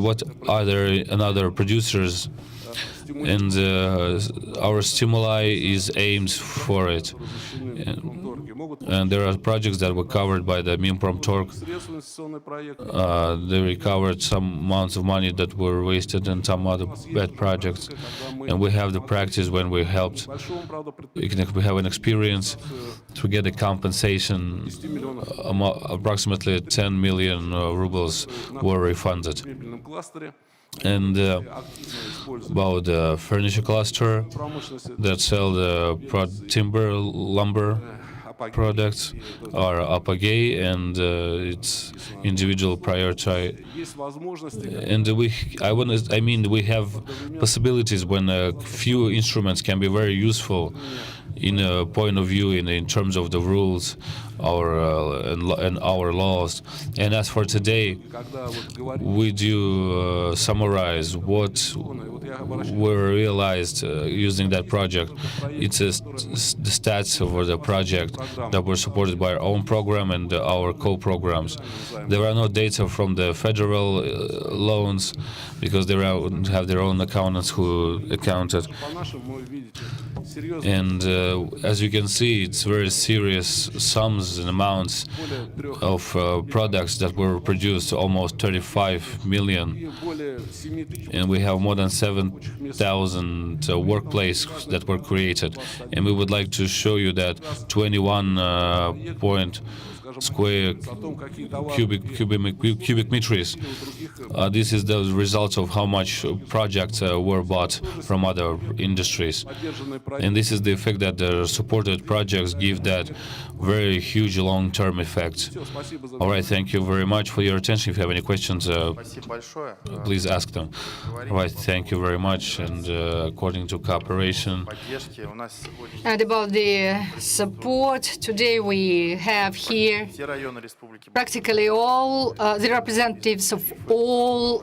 producers. And our stimuli is aims for it. And there are projects that were covered by the Minprom-Torg. They recovered some amounts of money that were wasted in some other bad projects. And we have the practice when we helped. We have an experience to get a compensation. Approximately 10 million rubles were refunded. And about the furniture cluster that sell the timber, lumber products are Apogee, and it's individual priority. And we have possibilities when a few instruments can be very useful in a point of view in terms of the rules and our laws. And as for today, we do summarize what were realized using that project. It's the stats over the project that were supported by our own program and our co-programs. There are no data from the federal loans because they have their own accountants who accounted. And as you can see, it's very serious sums and amounts of products that were produced, almost 35 million. And we have more than 7,000 workplaces that were created. And we would like to show you that 21 point square cubic meters. This is the results of how much projects were bought from other industries. And this is the effect that the supported projects give, that very huge long-term effect. All right, thank you very much for your attention. If you have any questions, please ask them. All right, thank you very much. And according to cooperation. And about the support, today we have here here Все районы Республики practically all the representatives of all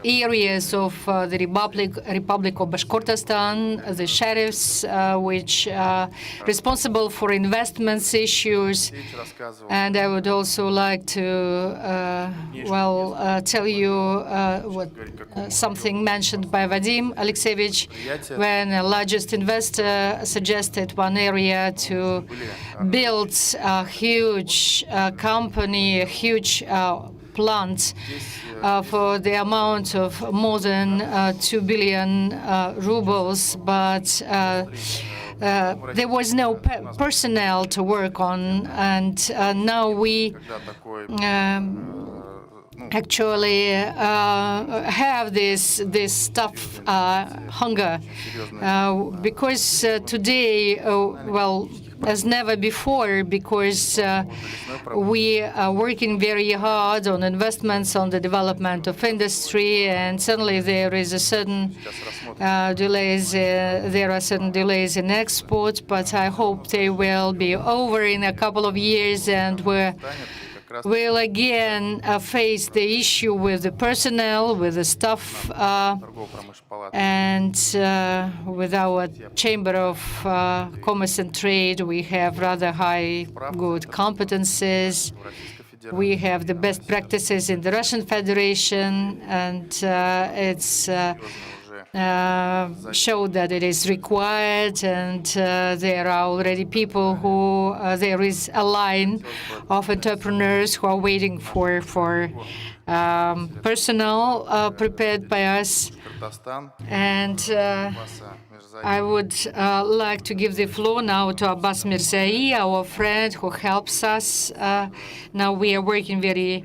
areas of the Republic of Bashkortostan, the sheriffs, which are responsible for investments issues. рассказывал. And I would also like to, tell you what something mentioned by Vadim Alexeyevich, when the largest investor suggested one area to build a huge company, a huge plant for the amount of more than 2 billion rubles, but there was no personnel to work on, and now we actually have this tough hunger because today, as never before, because we are working very hard on investments, on the development of industry, and suddenly there is a certain delays. There are certain delays in export, but I hope they will be over in a couple of years, and we'll again face the issue with the personnel, with the staff, and with our Chamber of Commerce and Trade, we have rather high good competences. We have the best practices in the Russian Federation, and it's show that it is required, and there are already people who, there is a line of entrepreneurs who are waiting for personnel prepared by us. And I would like to give the floor now to Abbas Mirzai, our friend who helps us. Now we are working very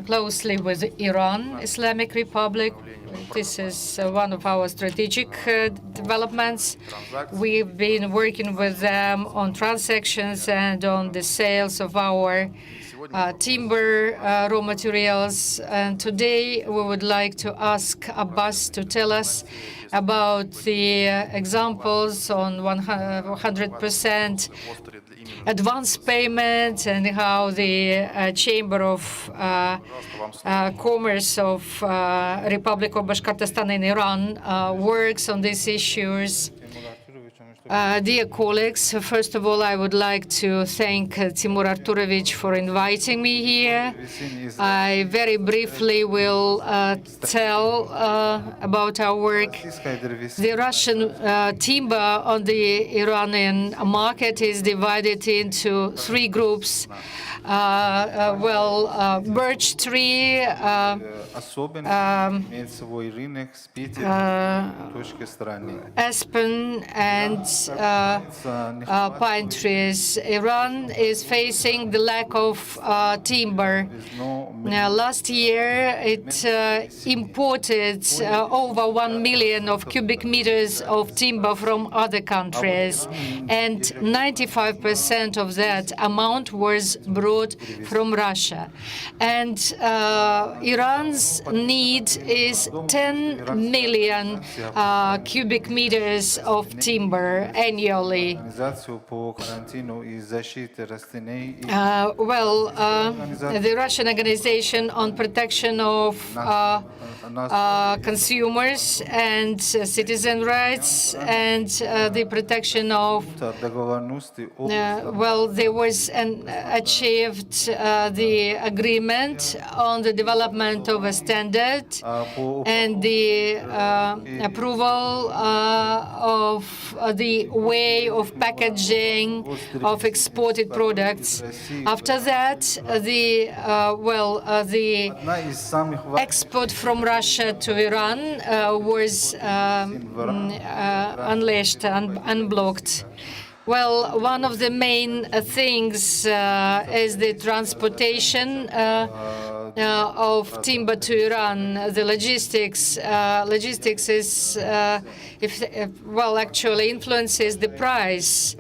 closely with Iran, Islamic Republic. This is one of our strategic developments. We've been working with them on transactions and on the sales of our timber raw materials. And today we would like to ask Abbas to tell us about the examples on 100% advance payment and how the Chamber of Commerce of Republic of Bashkortostan in Iran works on these issues. Dear colleagues, first of all, I would like to thank Timur Arturovich for inviting me here. I very briefly will tell about our work. The Russian timber on the Iranian market is divided into three groups. Birch tree, aspen, and pine trees. Iran is facing the lack of timber. Last year, it imported over 1 million of cubic meters of timber from other countries, and 95% of that amount was brought from Russia. And Iran's need is 10 million cubic meters of timber annually. The Russian Organization on Protection of Consumers and Citizen Rights and the protection of, there was achieved the agreement on the development of a standard and the approval of the way of packaging of exported products. After that, the export from Russia to Iran was unleashed and unblocked. Well, one of the main things is the transportation of timber to Iran. The logistics is, actually influences the price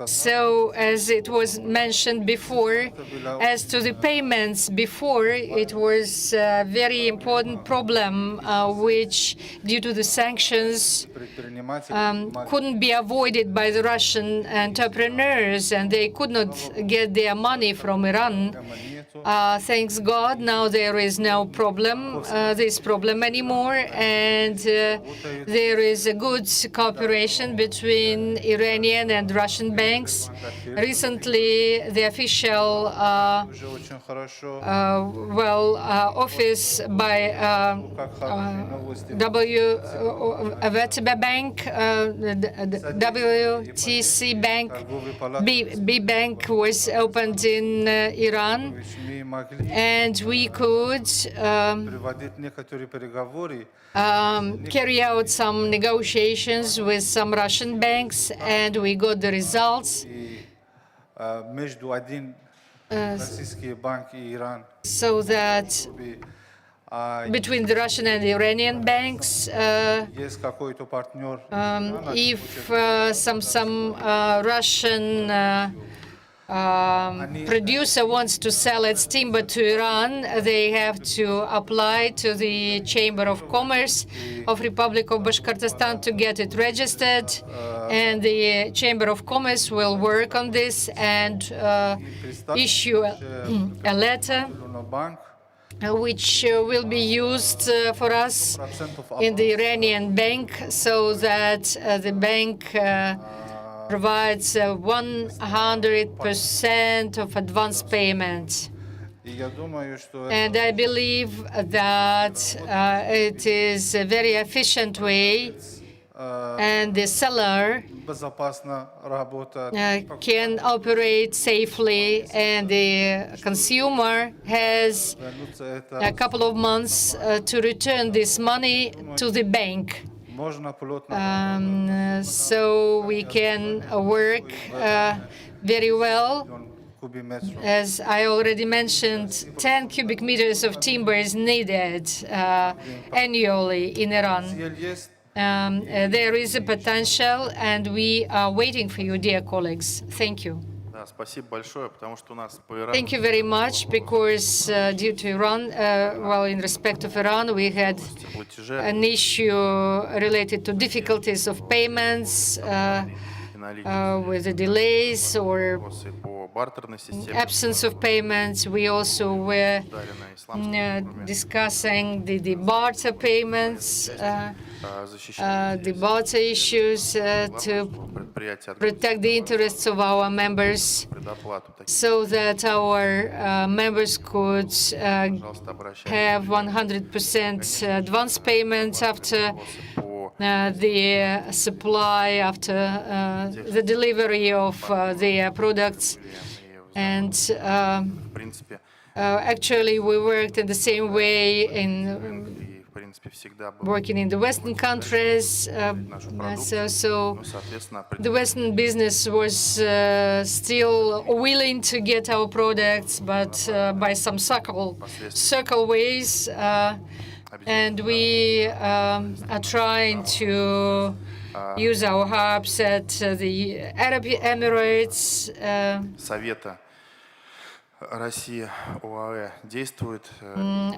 So, as it was mentioned before, as to the payments before, it was a very important problem which, due to the sanctions, couldn't be avoided by the Russian entrepreneurs, and they could not get their money from Iran. Thanks God, now there is no problem, this problem anymore, and there is a good cooperation between Iranian and Russian banks. Recently, the official office by WTB Bank, WTC Bank, B Bank was opened in Iran, and we could carry out some negotiations with some Russian banks, and we got the results. So that between the Russian and the Iranian banks, if some Russian producer wants to sell its timber to Iran, they have to apply to the Chamber of Commerce of Republic of Bashkortostan to get it registered, and the Chamber of Commerce will work on this and issue a letter which will be used for us in the Iranian bank, so that the bank provides 100% of advance payment. And I believe that it is a very efficient way, and the seller can operate safely, and the consumer has a couple of months to return this money to the bank. So we can work very well. As I already mentioned, 10 cubic meters of timber is needed annually in Iran. There is a potential, and we are waiting for you, dear colleagues. Thank you. Thank you very much, because due to Iran, in respect of Iran, we had an issue related to difficulties of payments with the delays or absence of payments. We also were discussing the barter payments, the barter issues to protect the interests of our members, so that our members could have 100% advance payments after the supply, after the delivery of their products. And actually, we worked in the same way in working in the Western countries. So the Western business was still willing to get our products, but by some circle ways. And we are trying to use our hubs at the Arab Emirates.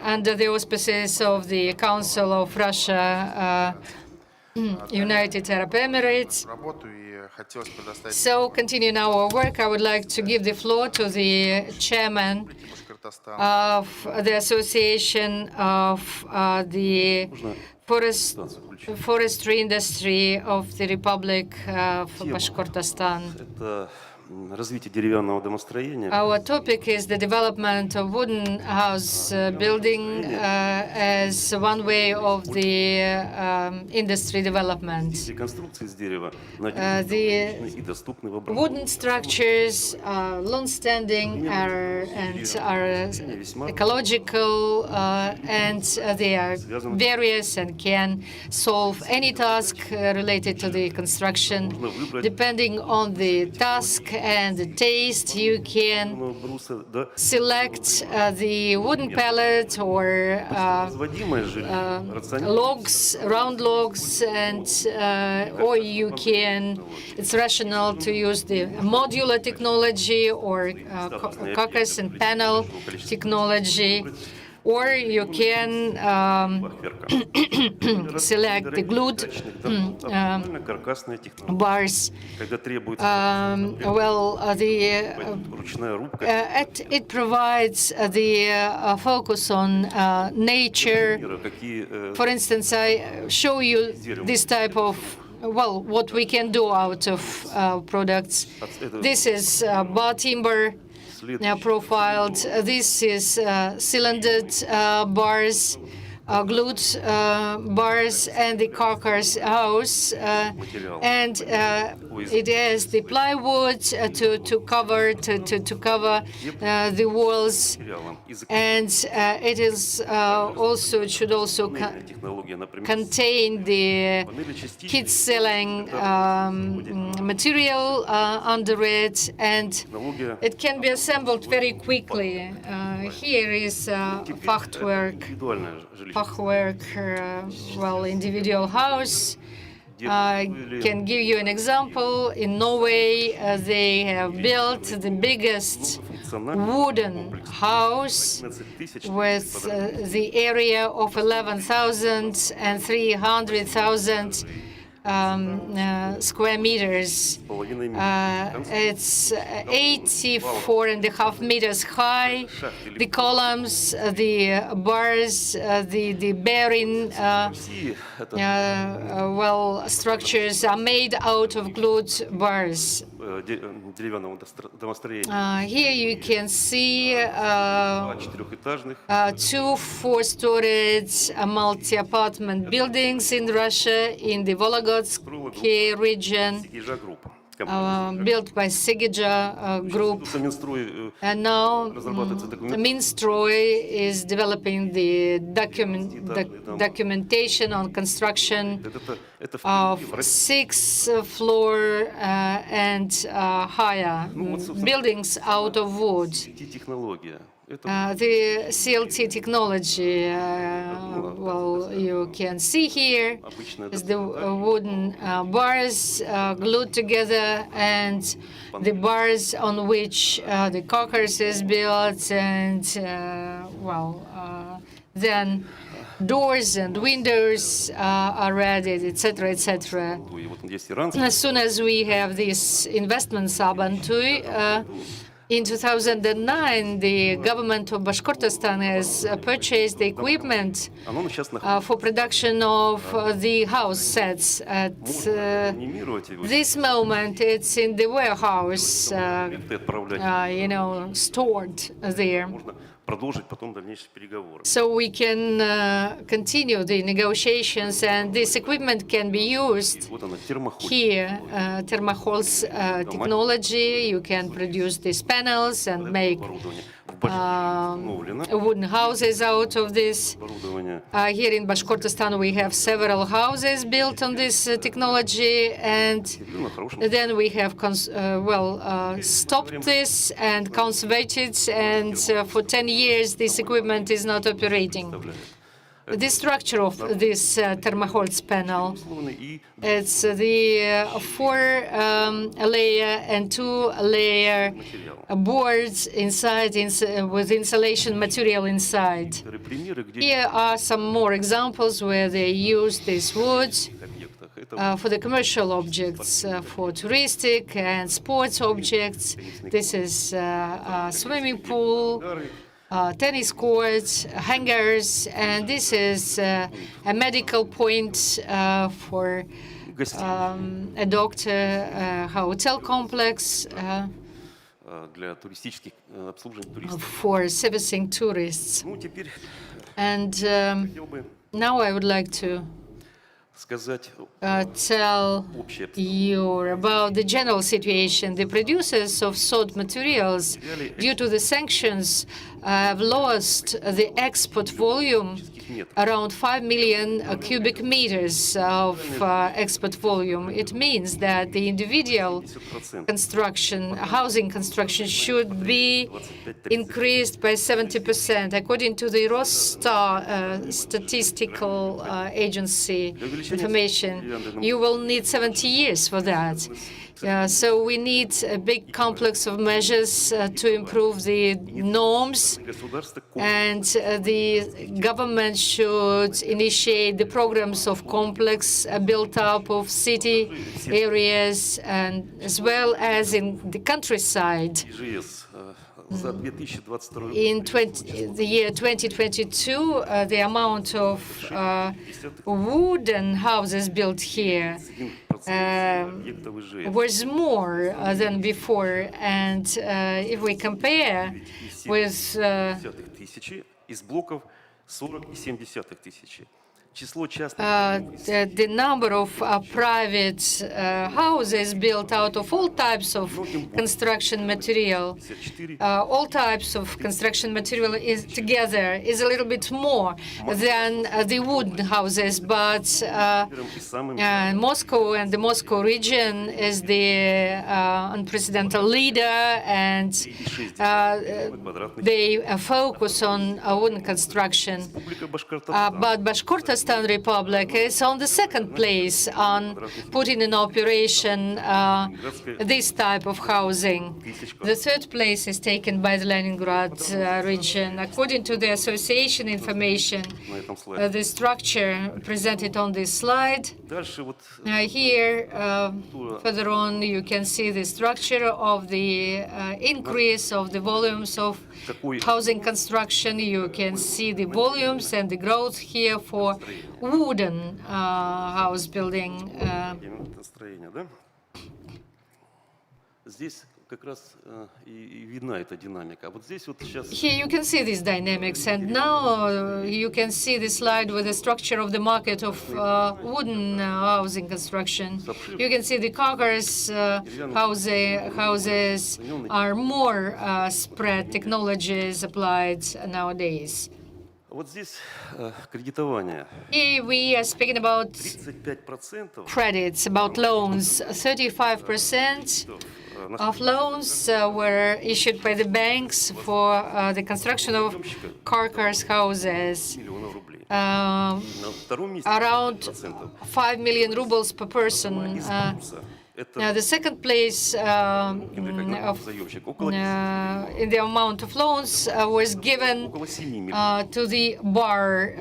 Under the auspices of the Council of Russia, United Arab Emirates. So, continuing our work, I would like to give the floor to the chairman of the Association of the Forestry Industry of the Republic of Bashkortostan. Our topic is the development of wooden house building as one way of the industry development. The wooden structures are long-standing and are ecological, and they are various and can solve any task related to the construction. Depending on the task, and the taste. You can select the wooden pellet or logs, round logs, and or you can. It's rational to use the modular technology or carcass and panel technology. Or you can select the glued bars. It provides the focus on nature. For instance, I show you this type of what we can do out of products. This is bar timber. Profiled. This is cylindered bars, glued bars, and the carcass house, and it has the plywood to cover the walls, and it is also should also contain the heat-sealing material under it, and it can be assembled very quickly. Here is Fachwerk, individual house. I can give you an example. In Norway, they have built the biggest wooden house with the area of 11,000 and 300,000 square meters. It's 84.5 meters high. The columns, the bars, the bearing structures are made out of glued bars. Here you can see 2 4-storied multi-apartment buildings in Russia, in the Volогодsk region, built by Sigija Group. And now Minstroy is developing the documentation on construction of 6th floor and higher buildings out of wood. The CLT technology, you can see here is the wooden bars glued together, and the bars on which the carcass is built, and then doors and windows are added, etc., etc. As soon as we have this investment Sabantui, in 2009, the government of Bashkortostan has purchased the equipment for production of the house sets. At this moment, it's in the warehouse, stored there. So we can continue the negotiations, and this equipment can be used here. Thermoholz technology, you can produce these panels and make wooden houses out of this. Here in Bashkortostan, we have several houses built on this technology, and then we have stopped this and conservated, and for 10 years this equipment is not operating. The structure of this Thermoholz panel, it's the 4-layer and 2-layer boards inside with insulation material inside. Here are some more examples where they use this wood for the commercial objects, for touristic and sports objects. This is a swimming pool, tennis courts, hangars, and this is a medical point for a doctor, hotel complex for servicing tourists. And now I would like to tell you about the general situation. The producers of sawed materials, due to the sanctions, have lost the export volume around 5 million cubic meters of export volume. It means that the individual construction, housing construction, should be increased by 70%. According to the Rosstar statistical agency information, you will need 70 years for that. So we need a big complex of measures to improve the norms, and the government should initiate the programs of complex built up of city areas and as well as in the countryside. In the year 2022, the amount of wooden houses built here was more than before. And if we compare with the number of private houses built out of all types of construction material, all types of construction material is together is a little bit more than the wooden houses. But Moscow and the Moscow region is the unprecedented leader, and they focus on wooden construction. But Bashkortostan Republic is on the second place on putting in operation this type of housing. The third place is taken by the Leningrad region. According to the association information, the structure presented on this slide, here further on you can see the structure of the increase of the volumes of housing construction. You can see the volumes and the growth here for wooden house building. Here you can see these dynamics, and now you can see the slide with the structure of the market of wooden housing construction. You can see the Cockers houses are more spread, technologies applied nowadays. Here we are speaking about credits, about loans. 35% of loans were issued by the banks for the construction of carcass houses. Around 5 million rubles per person. The second place in the amount of loans was given to the bar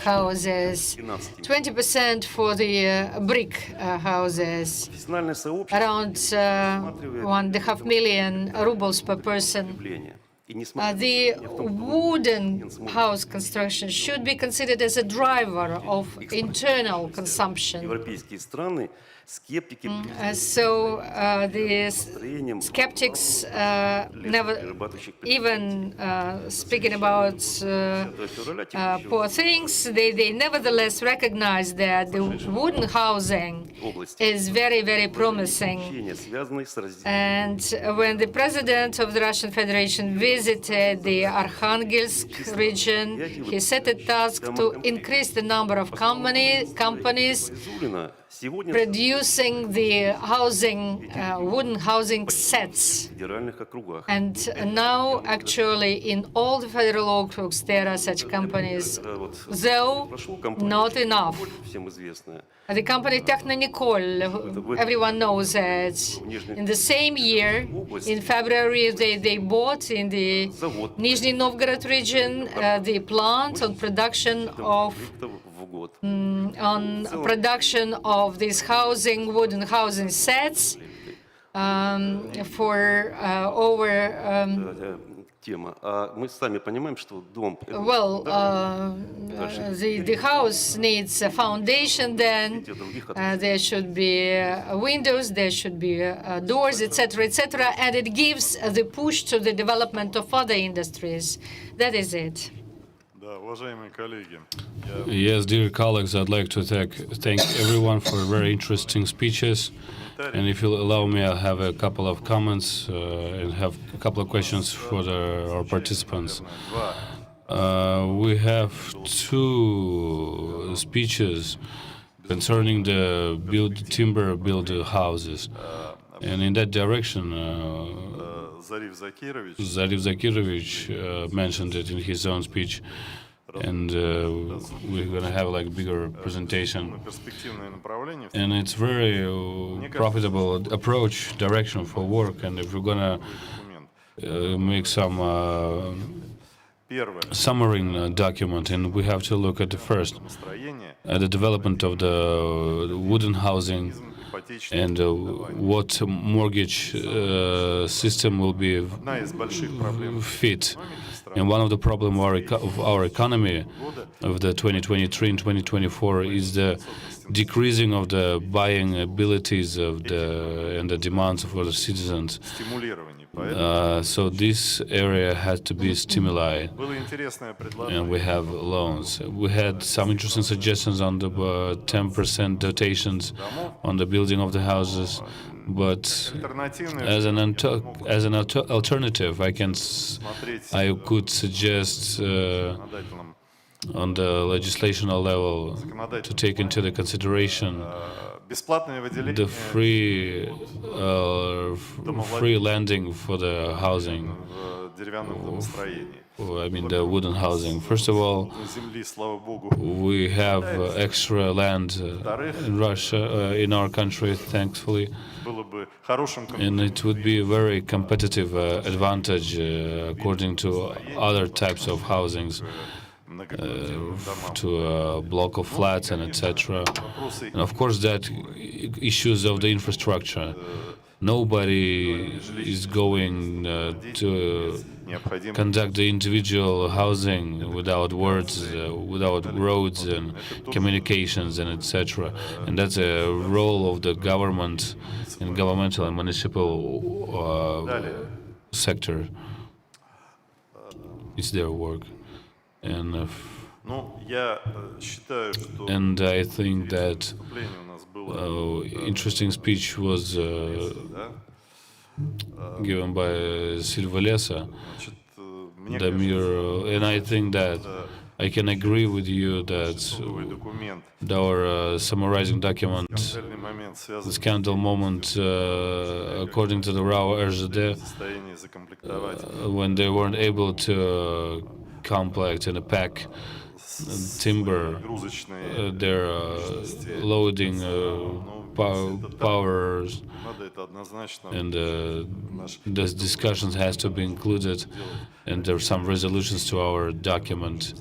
houses, 20% for the brick houses, around 1.5 million rubles per person. The wooden house construction should be considered as a driver of internal consumption. So the skeptics never even speaking about poor things, they nevertheless recognize that the wooden housing is very, very promising. And when the president of the Russian Federation visited the Arkhangelsk region, he set a task to increase the number of companies producing the housing, wooden housing sets. And now, actually, in all the federal okrugs, there are such companies, though not enough. The company Technonikol, everyone knows that in the same year, in February, they bought in the Nizhny Novgorod region the plant on production of these wooden housing sets for over. Well, the house needs a foundation, then there should be windows, there should be doors, etc., and it gives the push to the development of other industries. That is it. Yes, dear colleagues, I'd like to thank everyone for very interesting speeches. And if you'll allow me, I'll have a couple of comments and have a couple of questions for our participants. We have two speeches concerning the timber-built houses. And in that direction, Zarif Zakirovich mentioned it in his own speech. And we're going to have like a bigger presentation. And it's very profitable approach, direction for work. And if we're going to make some summary document, and we have to look at the first, at the development of the wooden housing, and what mortgage system will be fit. And one of the problems of our economy of the 2023 and 2024 is the decreasing of the buying abilities of and the demands for the citizens. So this area has to be stimuli, and we have loans. We had some interesting suggestions on the 10% dotations on the building of the houses, but as an alternative, I could suggest on the legislational level to take into the consideration the free lending for the housing. I mean the wooden housing. First of all, we have extra land in Russia, in our country, thankfully, and it would be a very competitive advantage according to other types of housings, to a block of flats and etc. And of course, that issues of the infrastructure. Nobody is going to conduct the individual housing without without roads and communications and etc. And that's a role of the government and governmental and municipal sector. It's their work. And I think that interesting speech was given by Silva Lesa, and I think that I can agree with you that our summarizing document, the scandal moment, according to the RAW RZD, when they weren't able to complete and pack timber, their loading powers, and these discussions has to be included, and there are some resolutions to our document,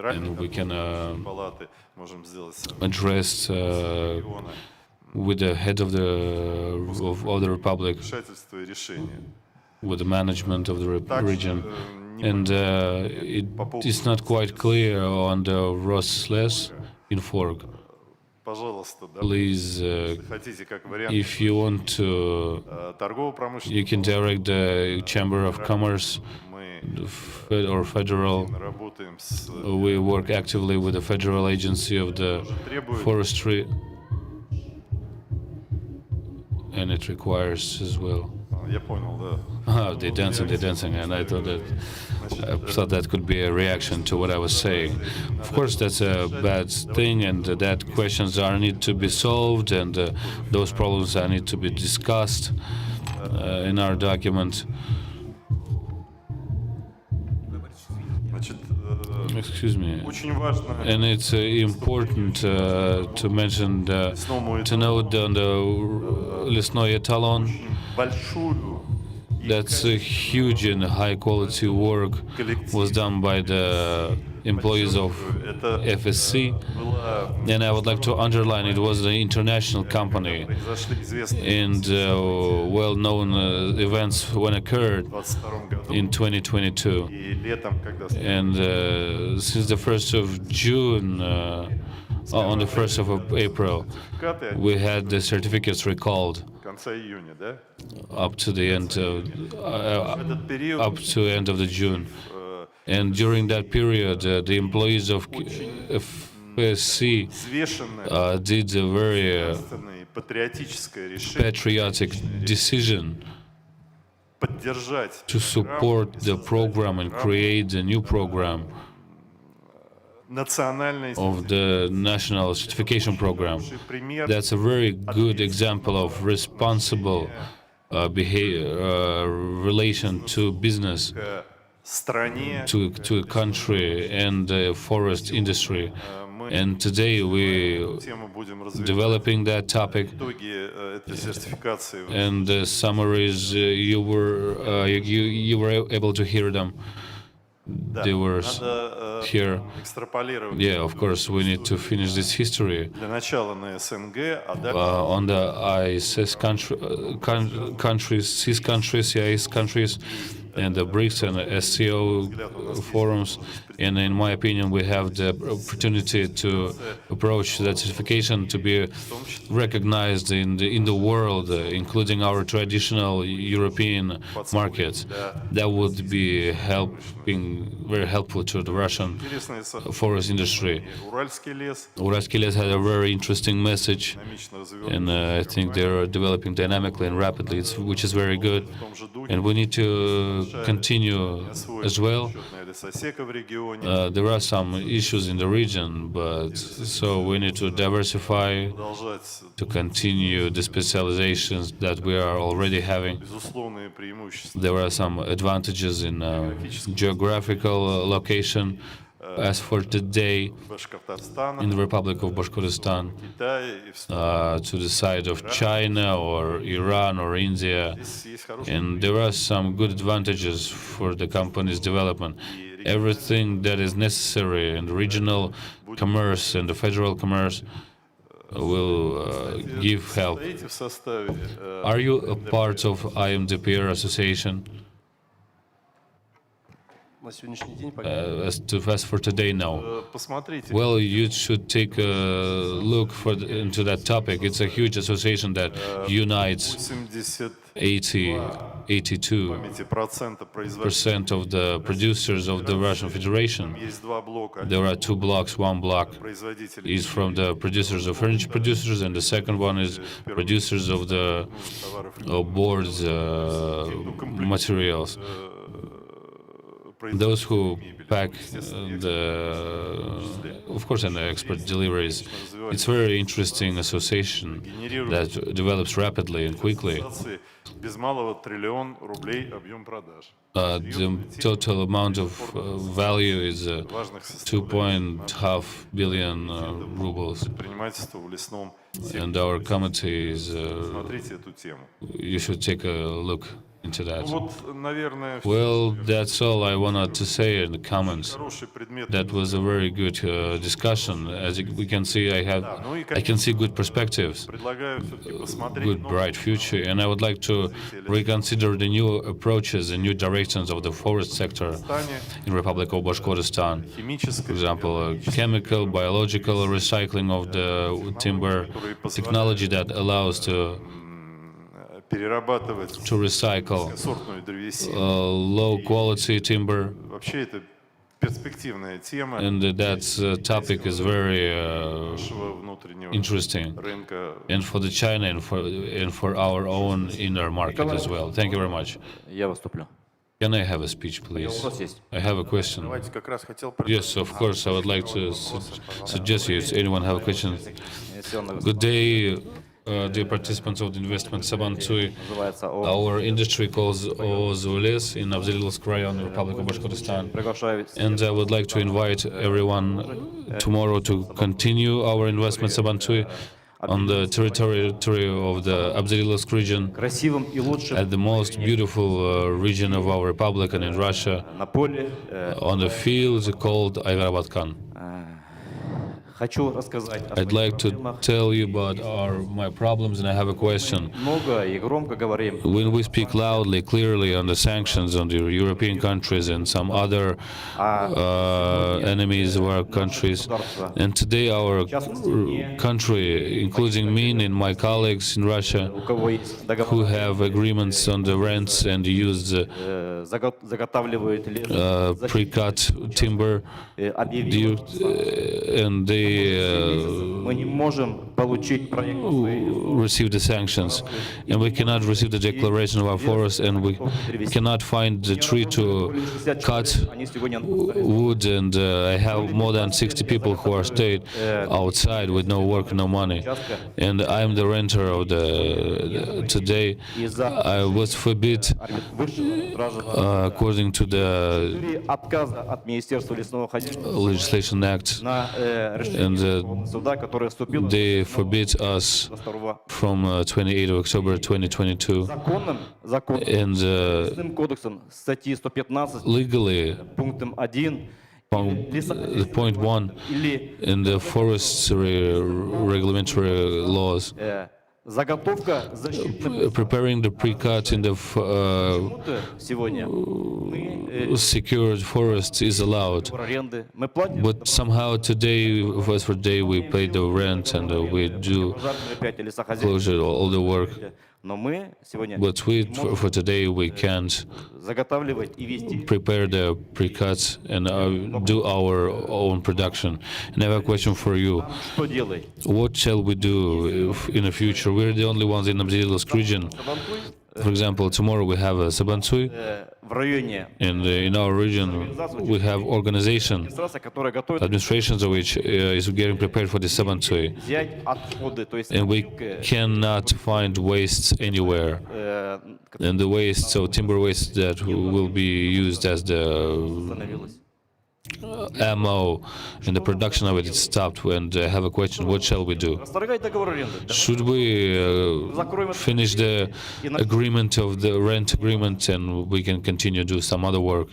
and we can address with the head of the Republic, with the management of the region. And it is not quite clear on the Rosles Inforg. Please, if you want to, you can direct the Chamber of Commerce or federal. We work actively with the Federal Agency of the Forestry, and it requires as well. They're dancing, and I thought that could be a reaction to what I was saying. Of course, that's a bad thing, and that questions need to be solved, and those problems need to be discussed in our document. Excuse me. And it's important to mention, to note on the Lesnoye Talon, that's a huge and high-quality work was done by the employees of FSC, and I would like to underline it was an international company, and well-known events when occurred in 2022, and since the 1st of June, on the 1st of April, we had the certificates recalled up to the end of the June. And during that period, the employees of PSC взвешенное, did a very и патриотическое решение patriotic decision поддержать to support the program and create a new program национальное of the national certification program. пример That's a very good example of responsible behavior, relation to business, стране. to a country and the forest industry. And today we Тему будем развивать. developing that topic. В итоге этой сертификации And the summaries you were able to hear them. They were надо here. экстраполировать Yeah, of course, we need to finish this history для начала на СНГ, а дальше on the ISS countries, CIS countries, CIS countries, and the BRICS and the SCO forums. And in my opinion, we have the opportunity to approach that certification to be recognized in the world, including our traditional European markets. That would be very helpful to the Russian интересное forest industry. Уральский лес Uralsky Les had a very interesting message, динамично развивается and I think they're developing dynamically and rapidly, which is very good. в том же духе. And we need to continue as well. Учетная лесосека в регионе. There are some issues in the region, but so we need to diversify, Продолжать to continue the specializations that we are already having. безусловные преимущества There are some advantages in geographical location. As for today, Башкортостана, in the Republic of Bashkortostan, Китая и в to the side of China or Iran or India, Здесь есть хорошие and there are some good advantages for the company's development. Everything that is necessary in the regional commerce and the federal commerce will give help. состоите в составе. Are you a part of IMDPR association? На сегодняшний день As for today, no. посмотрите. Well, you should take a look into that topic. It's a huge association that unites 82% процента of the producers of the Russian Federation. Есть два блока. There are two blocks. One block Производители is from the producers of furniture producers, and the second one is producers of the boards materials. Those who pack of course, and the export deliveries. It's a very interesting association that develops rapidly and quickly. без малого триллион рублей объем продаж. The total amount of value is 2.5 billion rubles, Предпринимательство в лесном секторе. and our committee is. Смотрите эту тему. You should take a look into that. Вот, наверное, Well, that's all I wanted to say in the comments. хороший предмет. That was a very good discussion. As we can see, I can see good perspectives, Предлагаю все-таки посмотреть good bright future, and I would like to reconsider the new approaches and new directions of the forest sector in Republic of Bashkortostan. For химическое, example, chemical, biological recycling of the timber, technology that allows to перерабатывать recycle сортную древесину. low-quality timber. Вообще это перспективная тема And that topic is very нашего внутреннего interesting, рынка. and for the China and for our own inner market as well. Thank you very much. Я выступлю. Can I have a speech, please? Вопрос есть. I have a question. Давайте как раз хотел Yes, of course. I would like to suggest you. If anyone have a question, Инвестиционных good day, dear participants of the investment Sabantui. называется ООО. Our industry calls Ozules in Abzalilsk Rayon, Republic of Bashkortostan. Приглашаю And I would like to invite everyone tomorrow to continue our investment Sabantui on the territory of the Abzalilsk region, красивым и лучшим at the most beautiful region of our republic and in Russia, на поле. on the field called Ayvarabatkan. Хочу рассказать о I'd своих like to проблемах. tell you about my problems, and I have a question. Много и громко говорим. When we speak loudly, clearly on the sanctions on the European countries and some other enemies of our countries, and today our country, including me and my colleagues in Russia, У кого есть who договор, have agreements on the rents and use заготавливают лес, pre-cut timber, объявил and they Мы не можем получить проект. receive the sanctions, and we cannot receive the declaration of our forest, and we cannot find the tree to cut Они сегодня wood, and I have more than 60 people who are stayed outside with no work, no money, and I am the renter of the today. I was forbid, according to the отказа от Министерства лесного хозяйства legislation act, на and решение суда, которое вступило they forbid us 2 from 28th of October 2022, законом and лесным кодексом статьи 115 legally, пунктом 1 the point 1 in the forestry regulatory laws, заготовка защитных preparing the pre-cut in the сегодня мы secured forests is allowed. аренды мы платим But somehow today, first for day, we pay the rent and we do closure all the work. но мы сегодня But we, for today, we can't заготавливать и вести. prepare the pre-cuts and do our own production. And I have a question for you. Что делай? What shall we do in the future? We're the only ones in the Abzelilos region. For example, tomorrow we have a Sabantsui, В районе and in our region we have organization, администрация, которая готовит administrations of which is getting prepared for the Sabantsui. взять отходы, то есть And we cannot find wastes anywhere. And the wastes, so timber waste that will be used as the ammo and the production of it is stopped. And I have a question, what shall we do? расторгать договор аренды. Should we finish the agreement of the rent agreement and we can continue to do some other work?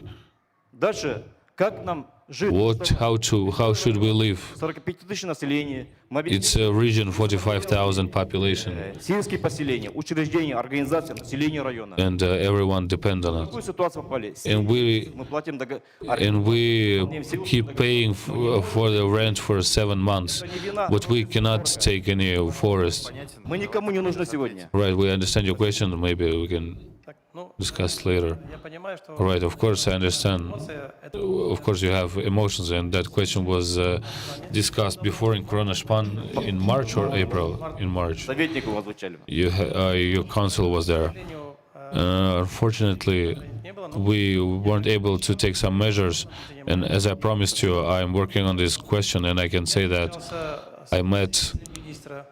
Дальше, как нам жить? How should we live? 45 тысяч населения, It's a region, 45,000 population, сельские поселения, учреждения, организации, население района. and everyone depend on В it. какую ситуацию попали? And Мы платим and we keep paying for the rent for 7 months, but we cannot take any forest. Мы никому не нужны сегодня. Right, we understand your question, maybe we can discuss later. Right, of course I understand. Of course you have emotions, and that question was discussed before in Corona Span in March or April? In March. Советник его озвучали. Your council was there. Unfortunately, we weren't able to take some measures, and as I promised you, I'm working on this question, and I can say that I met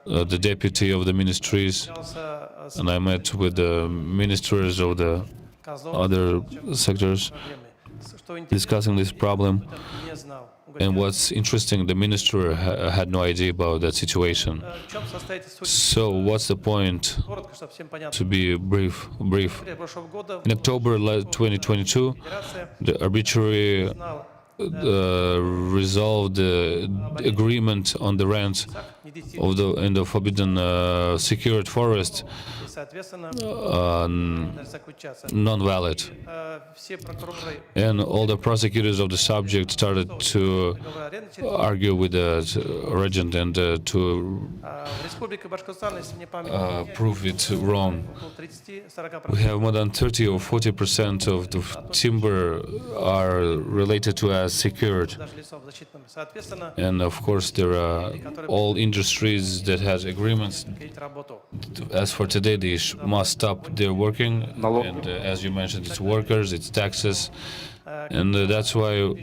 the deputy of the ministries, and I met with the ministers of the other sectors discussing this problem. And what's interesting, the minister had no idea about that situation. So what's the point? To be brief. In October 2022, the arbitrary resolved the agreement on the rent of in the forbidden secured forest non-valid, and all the prosecutors of the subject started to argue with the regent and to prove it wrong. We have more than 30 or 40% of the timber are related to as secured, and of course there are all industries that has agreements. As for today, they must stop their working, and as you mentioned, it's workers, it's taxes, and that's why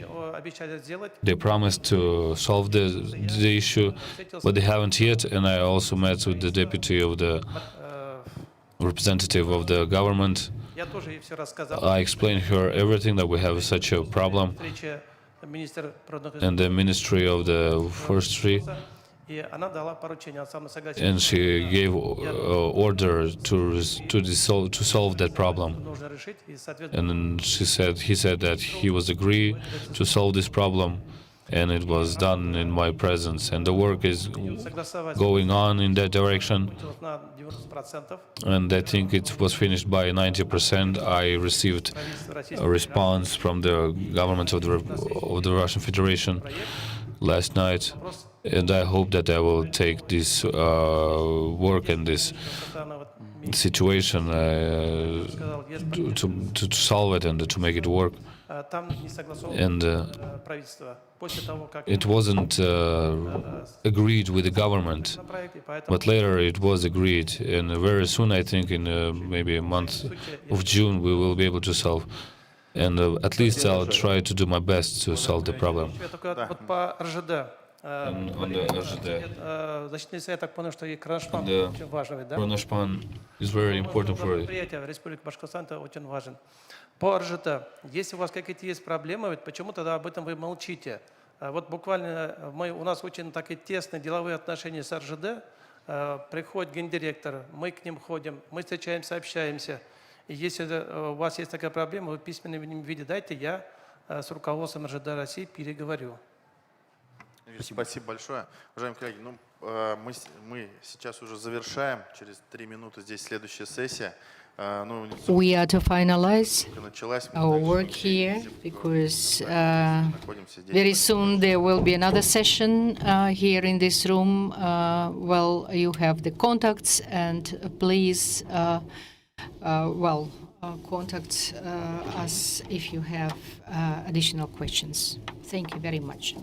they promised to solve the issue, but they haven't yet. And I also met with the deputy of the representative of the government. I explained her everything, that we have such a problem, and the Ministry of the Forestry, and she gave order to solve that problem. And then he said that he was agree to solve this problem, and it was done in my presence. And the work is going on in that direction, and I think it was finished by 90%. I received a response from the government of the Russian Federation last night, and I hope that I will take this work and this situation to solve it and to make it work. And it wasn't agreed with the government, but later it was agreed, and very soon, I think in maybe a month of June, we will be able to solve. And at least I'll try to do my best to solve the problem. And on the RGD, Защитный совет, я так понял, что и Кроншпан the очень важный, да? Kronashpan is very important for it. Предприятие в Республике Башкортостан это очень важен. По РЖД, если у вас какие-то есть проблемы, ведь почему тогда об этом вы молчите? Вот буквально у нас очень такие тесные деловые отношения с РЖД. Приходит гендиректор, мы к ним ходим, мы встречаемся, общаемся. И если у вас есть такая проблема, вы в письменном виде дайте, я с руководством РЖД России переговорю. Спасибо большое. Уважаемые коллеги, мы сейчас уже завершаем. Через 3 минуты здесь следующая сессия. We are to finalize our work here because very soon there will be another session here in this room. Well, you have the contacts, and please, contact us if you have additional questions. Thank you very much.